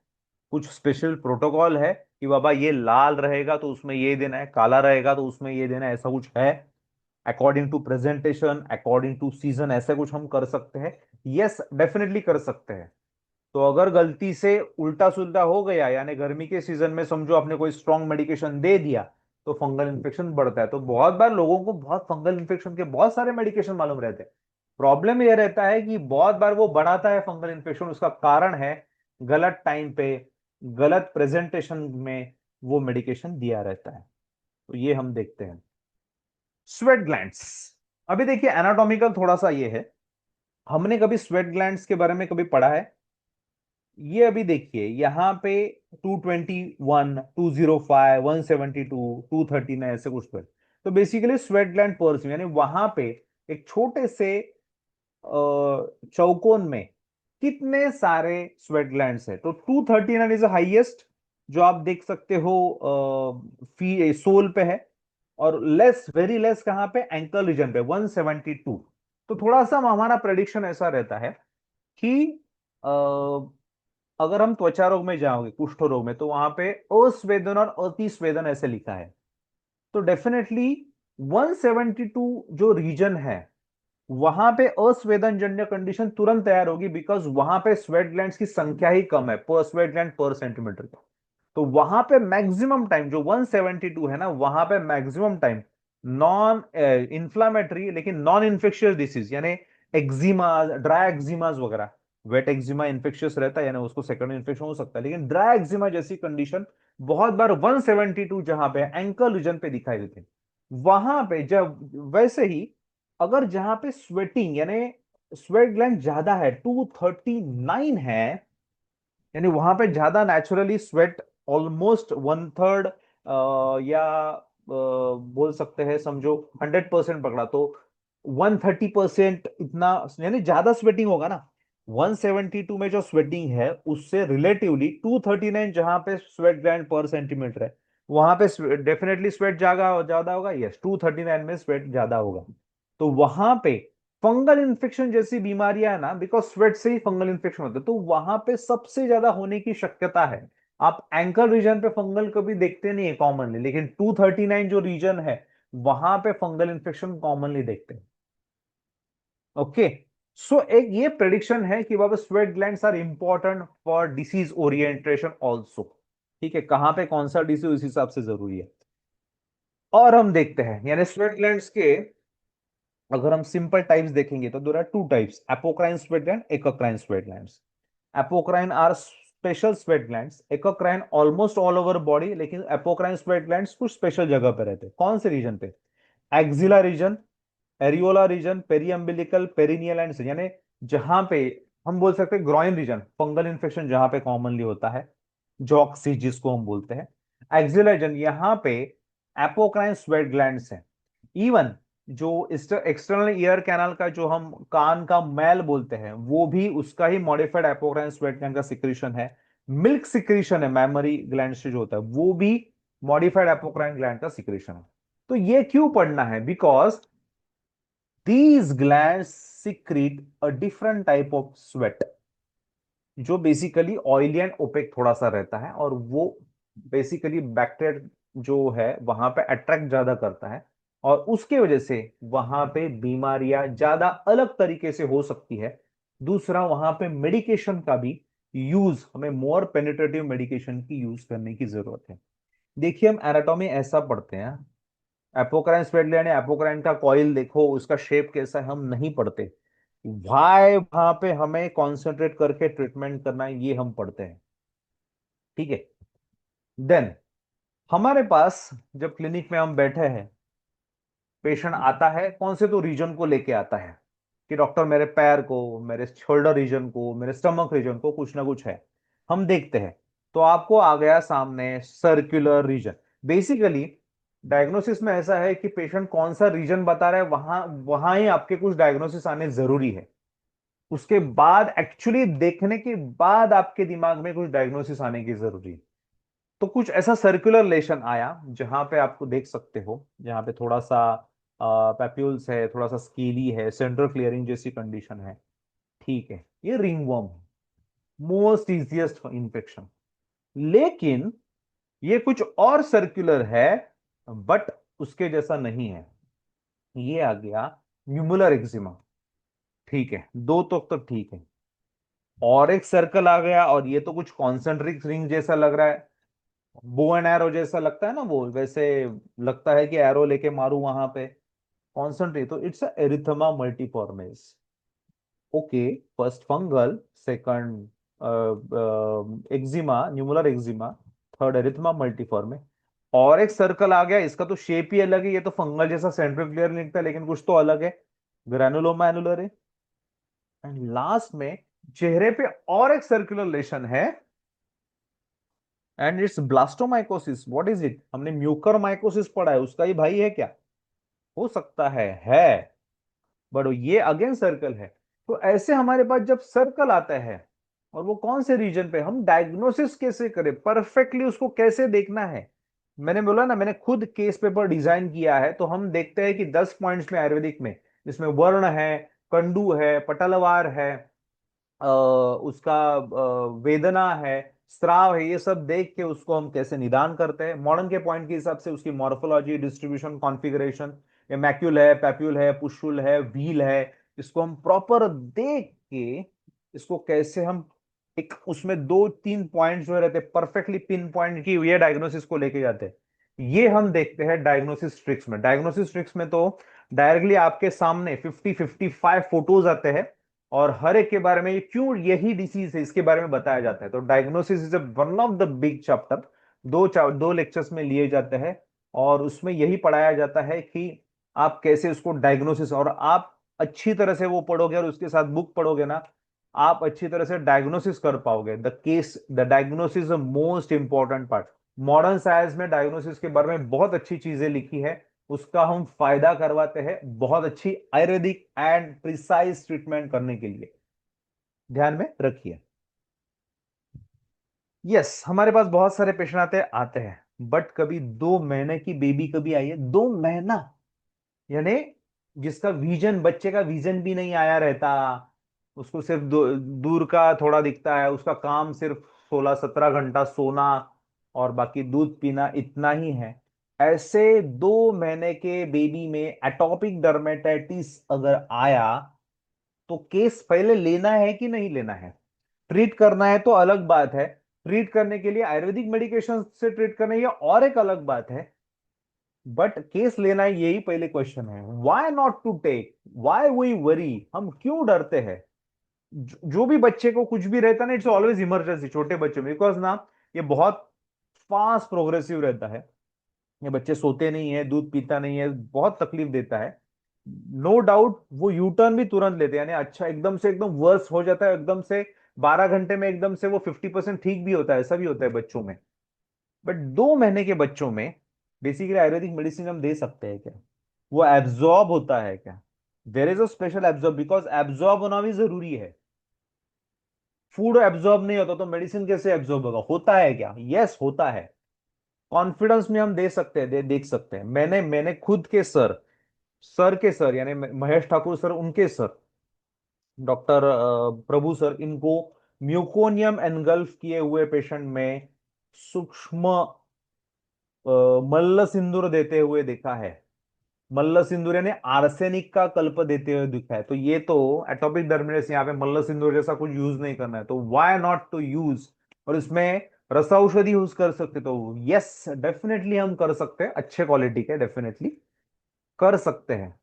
कुछ स्पेशल प्रोटोकॉल है कि बाबा ये लाल रहेगा तो उसमें ये देना है, काला रहेगा तो उसमें ये देना है, ऐसा कुछ है? According to presentation, according to season, ऐसे कुछ हम कर सकते हैं? यस डेफिनेटली कर सकते हैं। तो अगर गलती से उल्टा सुल्टा हो गया, यानी गर्मी के सीजन में समझो आपने कोई स्ट्रॉन्ग मेडिकेशन दे दिया, तो फंगल इन्फेक्शन बढ़ता है। तो बहुत बार लोगों को बहुत फंगल इन्फेक्शन के बहुत सारे मेडिकेशन मालूम रहते हैं। प्रॉब्लम यह रहता है कि बहुत बार वो बढ़ाता है फंगल इन्फेक्शन, उसका कारण है गलत टाइम पे गलत प्रेजेंटेशन में वो मेडिकेशन दिया रहता है। तो ये हम देखते हैं। स्वेट ग्लैंड्स, अभी देखिए एनाटॉमिकल थोड़ा सा ये है। हमने कभी स्वेट ग्लैंड्स के बारे में कभी पढ़ा है? ये अभी देखिए यहां पे 221, 205, 172, 239 ऐसे कुछ पे, तो बेसिकली स्वेट ग्लैंड पर्स, यानी वहां पे एक छोटे से चौकोन में कितने सारे स्वेट ग्लैंड्स है। तो 239 इज हाईएस्ट जो आप देख सकते हो फी सोल पे है, और लेस, वेरी लेस कहां पे? एंकल रीजन पे 172। तो थोड़ा सा हमारा प्रेडिक्शन ऐसा रहता है कि अगर हम त्वचा रोग में जाओगे, कुष्ठ रोग में, तो वहां पे अस्वेदन और अतिस्वेदन ऐसे लिखा है। तो डेफिनेटली 172 जो रीजन है वहां पे अस्वेदन जन्य कंडीशन तुरंत तैयार होगी, बिकॉज वहां पे स्वेट ग्लैंड्स की संख्या ही कम है पर स्वेट ग्लैंड पर सेंटीमीटर का। तो वहां पे मैक्सिमम टाइम जो 172 है ना, वहां पे मैक्सिमम टाइम नॉन इंफ्लामेटरी लेकिन नॉन इन्फेक्शियस डिसीज, यानी एक्जिमा, ड्राई एक्जिमाज वगैरह। वेट एक्जिमा इन्फेक्शियस रहता है, यानी उसको सेकेंडरी इन्फेक्शन हो सकता है, लेकिन ड्राई एक्जिमा जैसी कंडीशन बहुत बार 172 जहां पे एंकल रीजन पे दिखाई देते हैं। वहां पे जब वैसे ही अगर जहां पे स्वेटिंग यानी स्वेट ग्लैंड ज्यादा है, 239 है, यानी वहां पे ज्यादा नेचुरली स्वेट ऑलमोस्ट 1/3 या बोल सकते हैं समझो 100% पकड़ा तो 130% इतना, यानी ज्यादा स्वेटिंग होगा ना। 172 में जो स्वेटिंग है उससे रिलेटिवली 239 जहां पे स्वेट ग्लैंड पर सेंटीमीटर है, वहां पे डेफिनेटली स्वेट ज्यादा होगा। यस, 239 में स्वेट ज्यादा होगा। तो वहां पे फंगल इन्फेक्शन जैसी बीमारियां है ना, बिकॉज स्वेट से ही फंगल इन्फेक्शन होता है, तो वहां पे सबसे ज्यादा होने की शक्यता है। आप एंकल रीजन पे फंगल कभी देखते नहीं है कॉमनली, लेकिन 239 जो रीजन है वहां पे फंगल इन्फेक्शन कॉमनली देखते हैं। ओके, सो एक ये प्रेडिक्शन है कि बाबा sweat glands are important for disease orientation also. ठीक है, कहां पे कौन सा डिसीज उस हिसाब से जरूरी है। और हम देखते हैं यानी स्वेट ग्लैंड्स के अगर हम सिंपल टाइप्स देखेंगे तो there are two types, apocrine sweat gland, eccrine sweat glands. Apocrine are special sweat glands, eccrine almost all over body, लेकिन एपोक्राइन स्वेट ग्लैंड्स कुछ स्पेशल जगह पे रहते हैं। कौन से रीजन पे? Axilla region, areola region, periumbilical, perineal and, यानी जहां पे हम बोल सकते हैं ग्रॉइन रीजन, फंगल इन्फेक्शन जहां पे कॉमनली होता है, जॉक्सी जिसको हम बोलते हैं। एक्सिला रीजन यहां पे एपोक्राइन स्वेट ग्लैंड्स हैं। इवन जो एक्सटर्नल ईयर कैनाल का जो हम कान का मैल बोलते हैं वो भी उसका ही मॉडिफाइड एपोक्राइन स्वेट ग्लैंड का सिक्रीशन है। मिल्क सिक्रीशन है मैमरी ग्लैंड से जो होता है वो भी मॉडिफाइड एपोक्राइन ग्लैंड का सिक्रीशन है। तो ये क्यों पढ़ना है? Because these glands secrete a different type of sweat जो बेसिकली ऑयली एंड ओपेक थोड़ा सा रहता है, और वो बेसिकली बैक्टीरिया जो है वहां पे अट्रैक्ट ज्यादा करता है, और उसके वजह से वहां पे बीमारियां ज्यादा अलग तरीके से हो सकती है। दूसरा, वहां पे मेडिकेशन का भी यूज, हमें मोर पेनिट्रेटिव मेडिकेशन की यूज करने की जरूरत है। देखिए, हम एनाटॉमी ऐसा पढ़ते हैं, एपोक्राइन स्पेडले यानी एपोक्राइन का कॉइल देखो उसका शेप कैसा है, हम नहीं पढ़ते। वाई वहां पे हमें कॉन्सेंट्रेट करके ट्रीटमेंट करना है ये हम पढ़ते हैं। ठीक है, देन हमारे पास जब क्लिनिक में हम बैठे हैं, पेशेंट आता है कौन से तो रीजन को लेके आता है कि डॉक्टर मेरे पैर को, मेरे शोल्डर रीजन को, मेरे स्टमक रीजन को कुछ ना कुछ है। हम देखते हैं तो आपको आ गया सामने सर्कुलर रीजन। बेसिकली डायग्नोसिस में ऐसा है कि पेशेंट कौन सा रीजन बता रहा है वहां वहां ही आपके कुछ डायग्नोसिस आने जरूरी है। उसके बाद एक्चुअली देखने के बाद आपके दिमाग में कुछ डायग्नोसिस आने की जरूरी है। तो कुछ ऐसा सर्कुलर लेशन आया जहां पे आपको देख सकते हो, जहां पे थोड़ा सा पैप्यूल्स है, थोड़ा सा स्केली है, सेंट्रल क्लियरिंग जैसी कंडीशन है। ठीक है, ये रिंगवर्म है, मोस्ट इजिएस्ट इन्फेक्शन। लेकिन ये कुछ और सर्कुलर है, बट उसके जैसा नहीं है। ये आ गया न्यूमुलर एक्जिमा। ठीक है, दो तो ठीक है। और एक सर्कल आ गया, और ये तो कुछ कॉन्सेंट्रिक रिंग जैसा लग रहा है, बो एंड एरो जैसा लगता है ना, वो वैसे लगता है कि एरो लेके मारू वहां पे। कॉन्सेंट्रेट, तो it's erythema multiformis. Okay, first fungal, second eczema, nummular eczema, third erythema multiforme. और एक सर्कल आ गया, इसका तो शेप ही अलग है, ये तो फंगल जैसा सेंट्रल क्लियर लिखता है लेकिन कुछ तो अलग है, ग्रैनुलोमा एनुलर है। एंड लास्ट में चेहरे पे और एक सर्कुलर लेशन है, and it's blastomycosis. What is it? हमने म्यूकर माइकोसिस पढ़ा है, उसका ही भाई है क्या? हो सकता है, बट ये अगेन सर्कल है। तो ऐसे हमारे पास जब सर्कल आता है, और वो कौन से रीजन पे, हम डायग्नोसिस कैसे करें, परफेक्टली उसको कैसे देखना है। मैंने बोला ना, मैंने खुद केस पेपर डिजाइन किया है, तो हम देखते हैं कि 10 पॉइंट्स में आयुर्वेदिक में, जिसमें वर्ण है, कंडू है, पटलवार है, उसका वेदना है, स्राव है, ये सब देख के उसको हम कैसे निदान करते हैं मॉडर्न के पॉइंट के हिसाब से, उसकी मॉर्फोलॉजी, डिस्ट्रीब्यूशन, कॉन्फ़िगरेशन, ये मैक्यूल है, पैप्यूल है, पुशुल है, व्हील है, इसको हम प्रॉपर देख के इसको कैसे हम एक उसमें 2-3 पॉइंट जो रहते परफेक्टली पिन पॉइंट की ये डायग्नोसिस को लेके जाते हैं, ये हम देखते हैं डायग्नोसिस ट्रिक्स में। डायग्नोसिस ट्रिक्स में तो डायरेक्टली आपके सामने 50-55 फोटोज आते हैं, और हर एक के बारे में ये क्यों यही डिसीज है इसके बारे में बताया जाता है। तो diagnosis is one of the big chapter, दो लेक्चर्स में लिए जाते हैं, और उसमें यही पढ़ाया जाता है कि आप कैसे उसको डायग्नोसिस, और आप अच्छी तरह से वो पढ़ोगे और उसके साथ बुक पढ़ोगे ना, आप अच्छी तरह से डायग्नोसिस कर पाओगे। The diagnosis most important part. Modern science में डायग्नोसिस के बारे में बहुत अच्छी चीजें लिखी है, उसका हम फायदा करवाते हैं बहुत अच्छी आयुर्वेदिक एंड प्रिसाइज ट्रीटमेंट करने के लिए। ध्यान में रखिए। यस, हमारे पास बहुत सारे पेशेंट आते हैं, बट कभी 2 महीने की बेबी कभी आई है, 2 महीना, यानी जिसका विजन, बच्चे का विजन भी नहीं आया रहता, उसको सिर्फ दूर का थोड़ा दिखता है, उसका काम सिर्फ 16-17 घंटा सोना और बाकी दूध पीना, इतना ही है। ऐसे 2 महीने के बेबी में एटॉपिक डर्मेटाइटिस अगर आया, तो केस पहले लेना है कि नहीं लेना है? ट्रीट करना है तो अलग बात है, ट्रीट करने के लिए आयुर्वेदिक मेडिकेशन से ट्रीट करना है, ये और एक अलग बात है। बट केस लेना है, यही पहले क्वेश्चन है। Why not to take, why we worry, हम क्यों डरते हैं? जो भी बच्चे को कुछ भी रहता है ना, इट्स ऑलवेज इमरजेंसी छोटे बच्चों में, बिकॉज ना ये बहुत फास्ट प्रोग्रेसिव रहता है। ये बच्चे सोते नहीं है, दूध पीता नहीं है, बहुत तकलीफ देता है। नो डाउट वो यू टर्न भी तुरंत लेते हैं, यानी अच्छा एकदम से एकदम वर्स हो जाता है, एकदम से 12 घंटे में एकदम से वो 50% ठीक भी होता है, ऐसा भी होता है बच्चों में। बट 2 महीने के बच्चों में बेसिकली आयुर्वेदिक मेडिसिन हम दे सकते हैं क्या? वो एब्जॉर्ब होता है क्या? There is a special absorb, because absorb होना भी जरूरी है। फूड एब्जॉर्ब नहीं होता तो मेडिसिन कैसे एब्जॉर्ब होगा? होता है क्या? यस होता है। कॉन्फिडेंस में हम दे सकते हैं, देख सकते हैं। मैंने मैंने खुद के सर के सर यानी महेश ठाकुर सर, उनके सर डॉक्टर प्रभु सर, इनको म्यूकोनियम एनगल्फ किए हुए पेशेंट में सूक्ष्म मल्ल सिंदूर देते हुए देखा है। मल्ल सिंदूर यानी आर्सेनिक का कल्प देते हुए दिखा है। तो ये तो एटॉपिक डर्मिटिस, यहाँ पे मल्ल सिंदूर जैसा कुछ यूज नहीं करना है, तो व्हाई नॉट टू यूज। और इसमें रस औषधि यूज कर सकते, तो यस डेफिनेटली हम कर सकते हैं, अच्छे क्वालिटी के डेफिनेटली कर सकते हैं।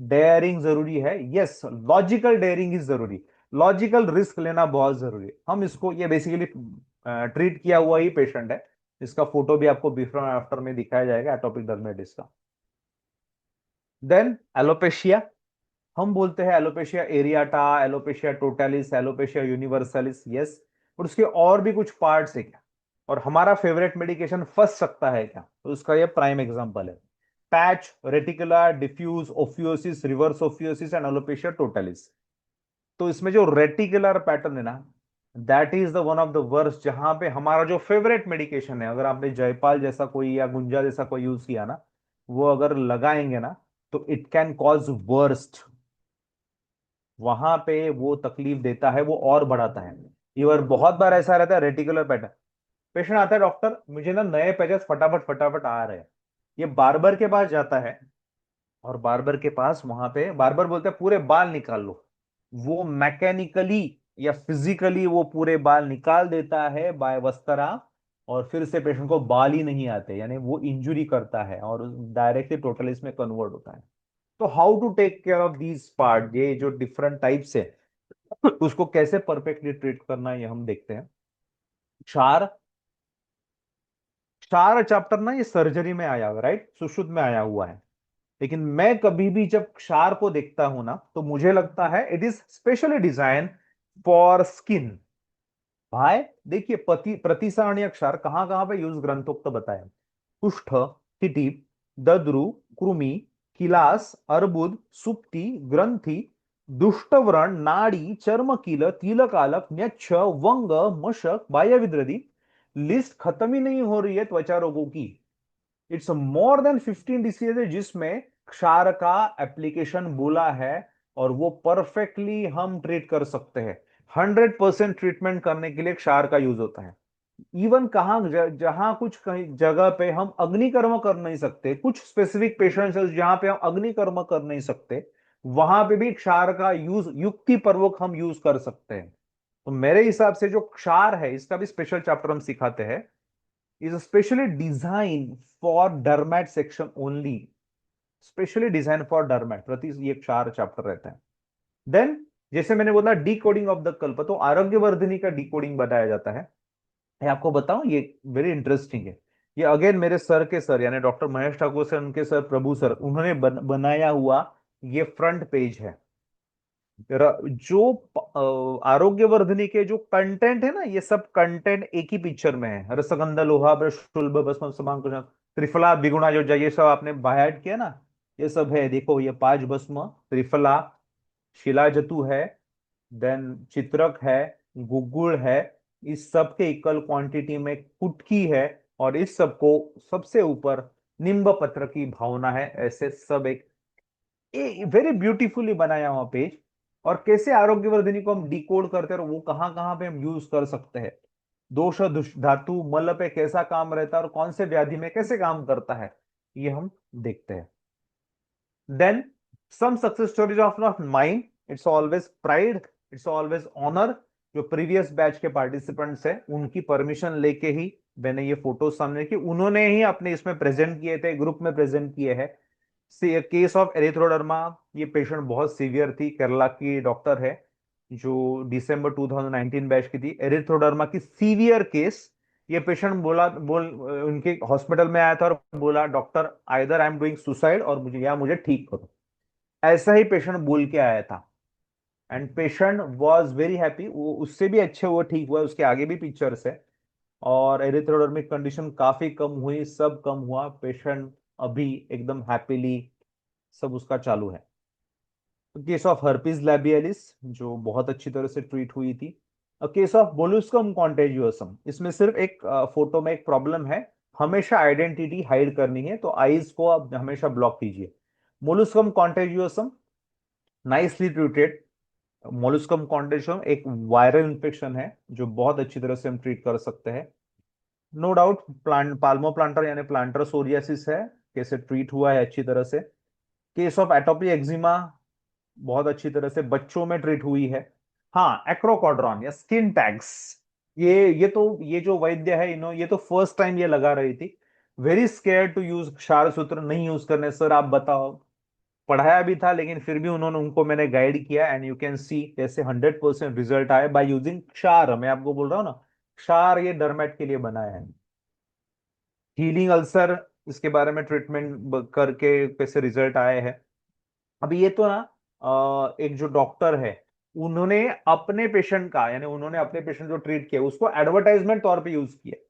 डेयरिंग जरूरी है, यस लॉजिकल डेयरिंग इज जरूरी, लॉजिकल रिस्क लेना बहुत जरूरी है। हम इसको, ये बेसिकली ट्रीट किया हुआ ही पेशेंट है, इसका फोटो भी आपको बिफोर एंड आफ्टर में दिखाया जाएगा एटोपिक डर्मेटिस का। देन एलोपेशिया, हम बोलते हैं alopecia एरियाटा, alopecia टोटालिस, alopecia universalis, yes. और उसके और भी कुछ पार्ट्स है क्या? और हमारा फेवरेट मेडिकेशन फंस सकता है क्या? तो उसका ये प्राइम एग्जांपल है, patch reticular diffuse ophiasis, reverse ophiasis and alopecia totalis. तो इसमें जो रेटिकुलर पैटर्न है ना, that is the one of the worst, जहां पे हमारा जो फेवरेट मेडिकेशन है, अगर आपने जयपाल जैसा कोई या गुंजा जैसा कोई यूज किया ना, वो अगर लगाएंगे ना, तो इट कैन कॉज वर्स्ट। वहां पे वो तकलीफ देता है, वो और बढ़ाता है। इवन बहुत बार ऐसा रहता है रेटिकुलर पैटर्न, पेशेंट आता है, डॉक्टर मुझे ना नए पैचेस फटाफट फटाफट आ रहे हैं। ये बार्बर के पास जाता है, और बार्बर के पास वहां पे बार्बर बोलते हैं पूरे बाल निकाल लो। वो मैकेनिकली या फिजिकली वो पूरे बाल निकाल देता है बाय वस्तरा, और फिर से पेशेंट को बाल ही नहीं आते, यानी वो इंजुरी करता है और डायरेक्टली टोटलिस में कन्वर्ट होता है। तो how to take care of these part, ये जो डिफरेंट टाइप्स है उसको कैसे परफेक्टली ट्रीट करना है, ये हम देखते हैं। क्षार, क्षार चैप्टर ना ये सर्जरी में आया हुआ, राइट, सुश्रुत में आया हुआ है। लेकिन मैं कभी भी जब क्षार को देखता हूं ना, तो मुझे लगता है it is specially design for skin. भाई देखिए, प्रतिसारणीय क्षार कहां कहां पे यूज ग्रंथोक्त बताया। कुष्ठ, टिटी, दद्रु, कृमि, किलास, अर्बुद, सुप्ति, ग्रंथि, दुष्टव्रण, नाड़ी, चर्मकील, तिलकालक, न्यच्छ, वंग, मशक, बाह्य विद्रदी। लिस्ट खत्म ही नहीं हो रही है त्वचा रोगों की। इट्स मोर देन 15 डिसीज जिसमें क्षार का एप्लीकेशन बोला है, और वो परफेक्टली हम ट्रीट कर सकते हैं। 100% ट्रीटमेंट करने के लिए क्षार का यूज होता है। इवन कहां जहां कुछ कहीं जगह पे हम अग्निकर्म कर नहीं सकते, कुछ स्पेसिफिक पेशेंट्स जहां पे हम अग्निकर्म कर नहीं सकते, वहां पे भी क्षार का यूज युक्ति पूर्वक हम यूज कर सकते हैं। तो मेरे हिसाब से जो क्षार है, इसका भी स्पेशल चैप्टर हम सिखाते हैं, is specially design for डर्मेट section only, specially design for डर्मेट, प्रति ये क्षार चैप्टर रहता है। देन जैसे मैंने बोला डी कोडिंग ऑफ द कल्प, तो आरोग्यवर्धिनी का डी कोडिंग बताया जाता है। मैं आपको बताऊं, ये वेरी इंटरेस्टिंग है। ये अगेन मेरे सर के सर यानी डॉक्टर महेश ठाकुर सर, उनके सर प्रभु सर, उन्होंने बनाया हुआ ये फ्रंट पेज है। जो आरोग्यवर्धिनी के जो कंटेंट है ना, ये सब कंटेंट एक ही पिक्चर में है। रसगंधा लोहा ब्रश शुल्भ भस्म समांकुश त्रिफला द्विगुणा योजा, ये सब आपने बायहार्ट किया ना, ये सब है। देखो ये पांच भस्म, त्रिफला, शिलाजतु है, देन चित्रक है, गुगुल है, इस सब के इक्वल क्वांटिटी में कुटकी है, और इस सब को सबसे ऊपर निम्ब पत्र की भावना है। ऐसे सब एक वेरी ब्यूटीफुली बनाया हुआ पेज। और कैसे आरोग्यवर्धिनी को हम डिकोड करते हैं और वो कहां कहां पे हम यूज कर सकते हैं, दोष धातु मल पे कैसा काम रहता है और कौन से व्याधि में कैसे काम करता है, ये हम देखते हैं। Then some success stories of mind, it's always pride, it's always honour. जो प्रीवियस बैच के पार्टिसिपेंट्स हैं उनकी परमिशन लेके ही मैंने ये फोटो सामने की, उन्होंने ही अपने इसमें प्रेजेंट किए थे, ग्रुप में प्रेजेंट किए हैं। केस ऑफ एरिथ्रोडर्मा, ये पेशेंट बहुत सीवियर थी, केरला की डॉक्टर है जो दिसंबर 2019 बैच की थी, एरिथ्रोडर्मा की सीवियर केस। ये पेशेंट उनके हॉस्पिटल में आया था और बोला doctor either I am doing suicide और मुझे ठीक करो, ऐसा ही पेशेंट बोल के आया था। And patient was very happy, वो उससे भी अच्छे वो ठीक हुआ, उसके आगे भी पिक्चर्स है। और एरिथ्रोडर्मिक कंडीशन काफी कम हुई, सब कम हुआ, पेशेंट अभी एकदम हैप्पीली सब उसका चालू है। केस ऑफ हर्पिस लैबियलिस जो बहुत अच्छी तरह से ट्रीट हुई थी। केस ऑफ मोलुस्कम कॉन्टेजियोसम, इसमें सिर्फ एक फोटो में एक प्रॉब्लम है, हमेशा आइडेंटिटी हाइड करनी है तो आईज को आप हमेशा ब्लॉक कीजिए। मोलुस्कम कॉन्टेजियोसम नाइसली ट्रीटेड। मोलुस्कम कॉन्टेजियोसम एक वायरल इंफेक्शन है जो बहुत अच्छी तरह से हम ट्रीट कर सकते हैं। नो डाउट पाल्मो प्लांटर यानी प्लांटर सोरियासिस है, कैसे ट्रीट हुआ है अच्छी तरह से। केस ऑफ एटोपी एक्जिमा बहुत अच्छी तरह से बच्चों में ट्रीट हुई है। हाँ, एक्रोकॉड्रॉन या स्किन टैग्स, ये जो वैद्य है ये तो फर्स्ट टाइम ये लगा रही थी। वेरी स्केयर टू यूज क्षार सूत्र, नहीं यूज करने सर, आप बताओ। पढ़ाया भी था लेकिन फिर भी उनको मैंने गाइड किया एंड यू कैन सी कैसे 100% रिजल्ट आए बाय यूजिंग क्षार। मैं आपको बोल रहा हूँ ना, क्षार ये डरमेट के लिए बनाया है। हीलिंग अल्सर, इसके बारे में ट्रीटमेंट करके कैसे रिजल्ट आए हैं। अभी ये तो ना एक जो डॉक्टर है उन्होंने अपने पेशेंट का, यानी उन्होंने अपने पेशेंट जो ट्रीट किया उसको एडवर्टाइजमेंट तौर पे यूज किया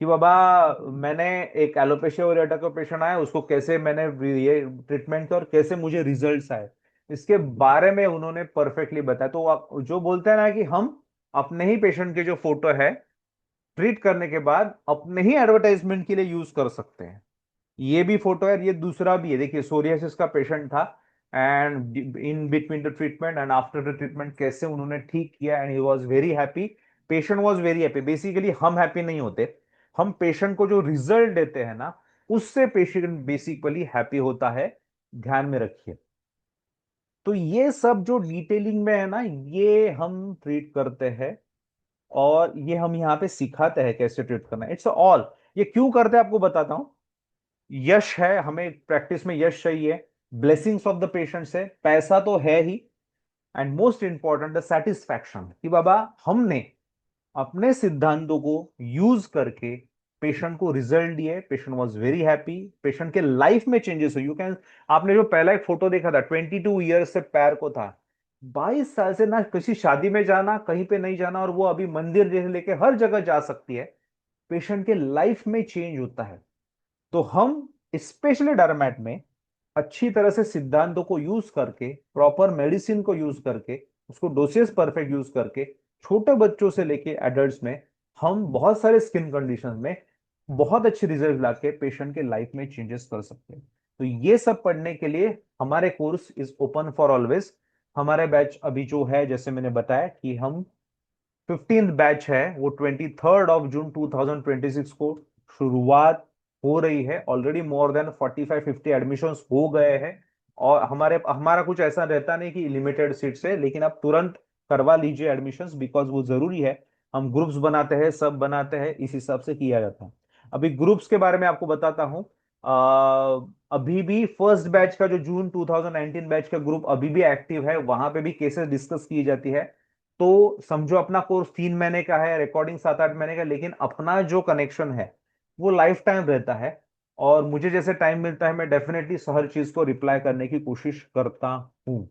कि बाबा मैंने एक एलोपेशिया ओरेटा का पेशेंट आया, उसको कैसे मैंने ये ट्रीटमेंट किया और कैसे मुझे रिजल्ट्स आए, इसके बारे में उन्होंने परफेक्टली बताया। तो जो बोलते हैं ना कि हम अपने ही पेशेंट की जो फोटो है ट्रीट करने के बाद अपने ही एडवर्टाइजमेंट के लिए यूज कर सकते हैं। ये भी फोटो है, ये दूसरा भी है, देखिए सोरियासिस का पेशेंट था and in between the treatment and after the treatment कैसे उन्होंने ठीक किया and he was very happy. Patient was very happy. Basically हम हैप्पी नहीं होते, हम पेशेंट को जो रिजल्ट देते हैं ना उससे पेशेंट बेसिकली हैप्पी होता है, ध्यान में रखिए। तो ये सब जो डिटेलिंग में है ना ये हम ट्रीट करते हैं और ये हम यहाँ पे सिखाते हैं कैसे ट्रीट करना है। इट्स ऑल, ये क्यों करते हैं आपको बताता हूं। यश है, हमें प्रैक्टिस में यश चाहिए, ब्लेसिंग्स ऑफ द पेशेंट्स है, पैसा तो है ही, and most important the satisfaction कि बाबा हमने अपने सिद्धांतों को यूज करके पेशेंट को रिजल्ट दिए, patient was very happy, patient के लाइफ में चेंजेस हुई। यू कैन, आपने जो पहला एक फोटो देखा था 22 ईयर्स से पैर को था, 22 साल से ना किसी शादी में जाना, कहीं पे नहीं जाना, और वो अभी मंदिर जैसे लेके हर जगह जा सकती है। पेशेंट के लाइफ में चेंज होता है। तो हम स्पेशली डरमैट में अच्छी तरह से सिद्धांतों को यूज करके, प्रॉपर मेडिसिन को यूज करके, उसको डोसेस परफेक्ट यूज करके, छोटे बच्चों से लेके एडल्ट्स में हम बहुत सारे स्किन कंडीशन में बहुत अच्छे रिजल्ट लाके पेशेंट के लाइफ में चेंजेस कर सकते हैं। तो ये सब पढ़ने के लिए हमारे course is open for always. हमारे बैच अभी जो है, जैसे मैंने बताया कि हम 15th बैच है वो 23rd जून 2026 को शुरुआत हो रही है। ऑलरेडी मोर देन 45-50 एडमिशंस हो गए हैं और हमारा कुछ ऐसा रहता नहीं कि लिमिटेड सीट्स है, लेकिन आप तुरंत करवा लीजिए एडमिशंस, बिकॉज वो जरूरी है। हम ग्रुप्स बनाते हैं, सब बनाते हैं, इस हिसाब से किया जाता है। अभी ग्रुप्स के बारे में आपको बताता हूं। अभी भी फर्स्ट बैच का जो जून 2019 बैच का ग्रुप अभी भी एक्टिव है, वहां पे भी केसेस डिस्कस की जाती है। तो समझो अपना कोर्स 3 महीने का है, रिकॉर्डिंग 7-8 महीने का, लेकिन अपना जो कनेक्शन है वो लाइफ टाइम रहता है। और मुझे जैसे टाइम मिलता है मैं डेफिनेटली हर चीज को रिप्लाई करने की कोशिश करता हूँ।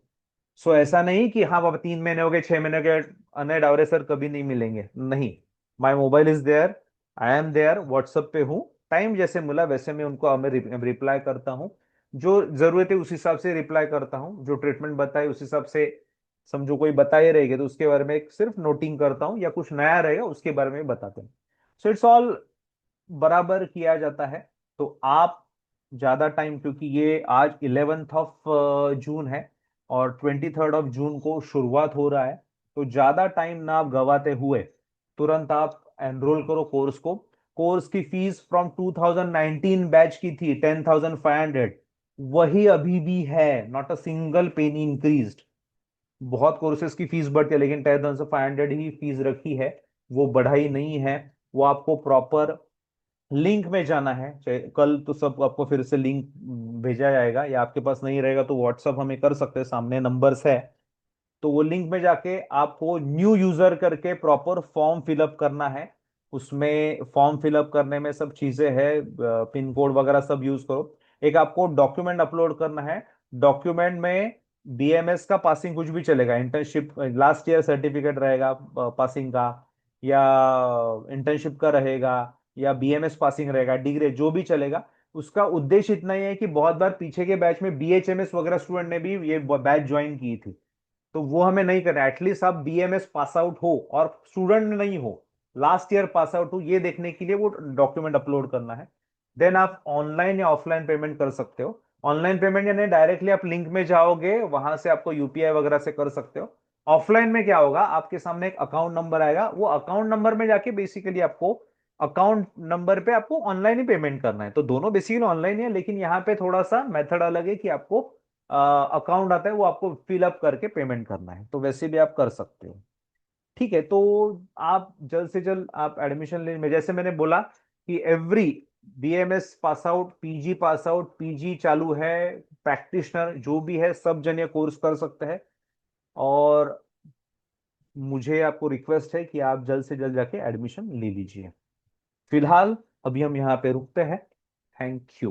सो ऐसा नहीं कि हाँ बाबा 3 महीने हो गए, 6 महीने हो गए, अनय डावरे सर कभी नहीं मिलेंगे, नहीं। My mobile is there, I am there, WhatsApp पे हूँ, टाइम जैसे मिला वैसे मैं उनको रिप्लाई करता हूँ। जो जरूरत है उस हिसाब से रिप्लाई करता हूँ, जो ट्रीटमेंट बताए उस हिसाब से। समझो कोई बताए रहेगा तो उसके बारे में एक सिर्फ नोटिंग करता हूँ, या कुछ नया रहेगा उसके बारे में बताते हैं। सो इट्स ऑल बराबर किया जाता है। तो आप ज्यादा टाइम, क्योंकि ये आज 11 जून है और 23 जून को शुरुआत हो रहा है, तो ज्यादा टाइम ना आप गवाते हुए तुरंत आप एनरोल करो कोर्स को। कोर्स की फीस फ्रॉम 2019 बैच की थी 10,500, वही अभी भी है, not a single penny increased. बहुत कोर्सेज की फीस बढ़ती है, लेकिन 10,500 ही फीस रखी है, वो बढ़ाई नहीं है। वो आपको प्रॉपर लिंक में जाना है, चाहे कल तो सब आपको फिर से लिंक भेजा जाएगा, या आपके पास नहीं रहेगा तो व्हाट्सअप हमें कर सकते हैं, सामने नंबर्स है। तो वो लिंक में जाके आपको न्यू यूजर करके प्रॉपर फॉर्म फिलअप करना है। उसमें फॉर्म फिलअप करने में सब चीजें हैं, पिन कोड वगैरह सब यूज करो। एक आपको डॉक्यूमेंट अपलोड करना है। डॉक्यूमेंट में बीएमएस का पासिंग कुछ भी चलेगा, इंटर्नशिप लास्ट ईयर सर्टिफिकेट रहेगा पासिंग का, या इंटर्नशिप का रहेगा, या बीएमएस पासिंग रहेगा, डिग्री जो भी चलेगा। उसका उद्देश्य इतना ही है कि बहुत बार पीछे के बैच में बीएचएमएस वगैरह स्टूडेंट ने भी ये बैच ज्वाइन की थी, तो वो हमें नहीं करना। एटलीस्ट आप बीएमएस पास आउट हो और स्टूडेंट नहीं हो, लास्ट ईयर पास आउट हो, ये देखने के लिए वो डॉक्यूमेंट अपलोड करना है। देन आप ऑनलाइन या ऑफलाइन पेमेंट कर सकते हो। ऑनलाइन पेमेंट यानी डायरेक्टली आप लिंक में जाओगे, वहां से आपको यूपीआई वगैरह से कर सकते हो। ऑफलाइन में क्या होगा, आपके सामने एक अकाउंट नंबर आएगा, वो अकाउंट नंबर में जाके बेसिकली आपको अकाउंट नंबर पे आपको ऑनलाइन ही पेमेंट करना है। तो दोनों बेसिकली ऑनलाइन ही है, लेकिन यहाँ पे थोड़ा सा मेथड अलग है कि आपको अकाउंट आता है, वो आपको फिलअप करके पेमेंट करना है, तो वैसे भी आप कर सकते हो। ठीक है, तो आप जल्द से जल्द आप एडमिशन ले, में जैसे मैंने बोला कि every BMS pass out, PG pass out, PG चालू है, प्रैक्टिशनर जो भी है, सब जन ये कोर्स कर सकते हैं। और मुझे आपको रिक्वेस्ट है कि आप जल्द से जल्द जाके एडमिशन ले लीजिए। फिलहाल अभी हम यहाँ पे रुकते हैं। Thank you.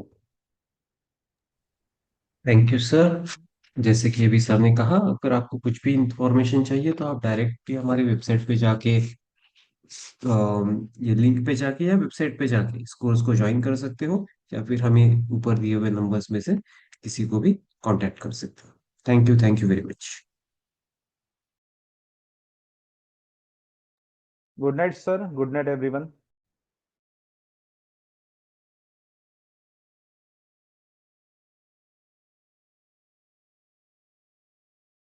Thank you sir. जैसे कि अभी सर ने कहा, अगर आपको कुछ भी इंफॉर्मेशन चाहिए तो आप डायरेक्टली हमारी वेबसाइट पे जाके ये लिंक पे जाके या वेबसाइट पे जाके इस कोर्स को ज्वाइन कर सकते हो, या फिर हमें ऊपर दिए हुए नंबर्स में से किसी को भी कांटेक्ट कर सकते हो। Thank you very much. Good night sir, good night everyone.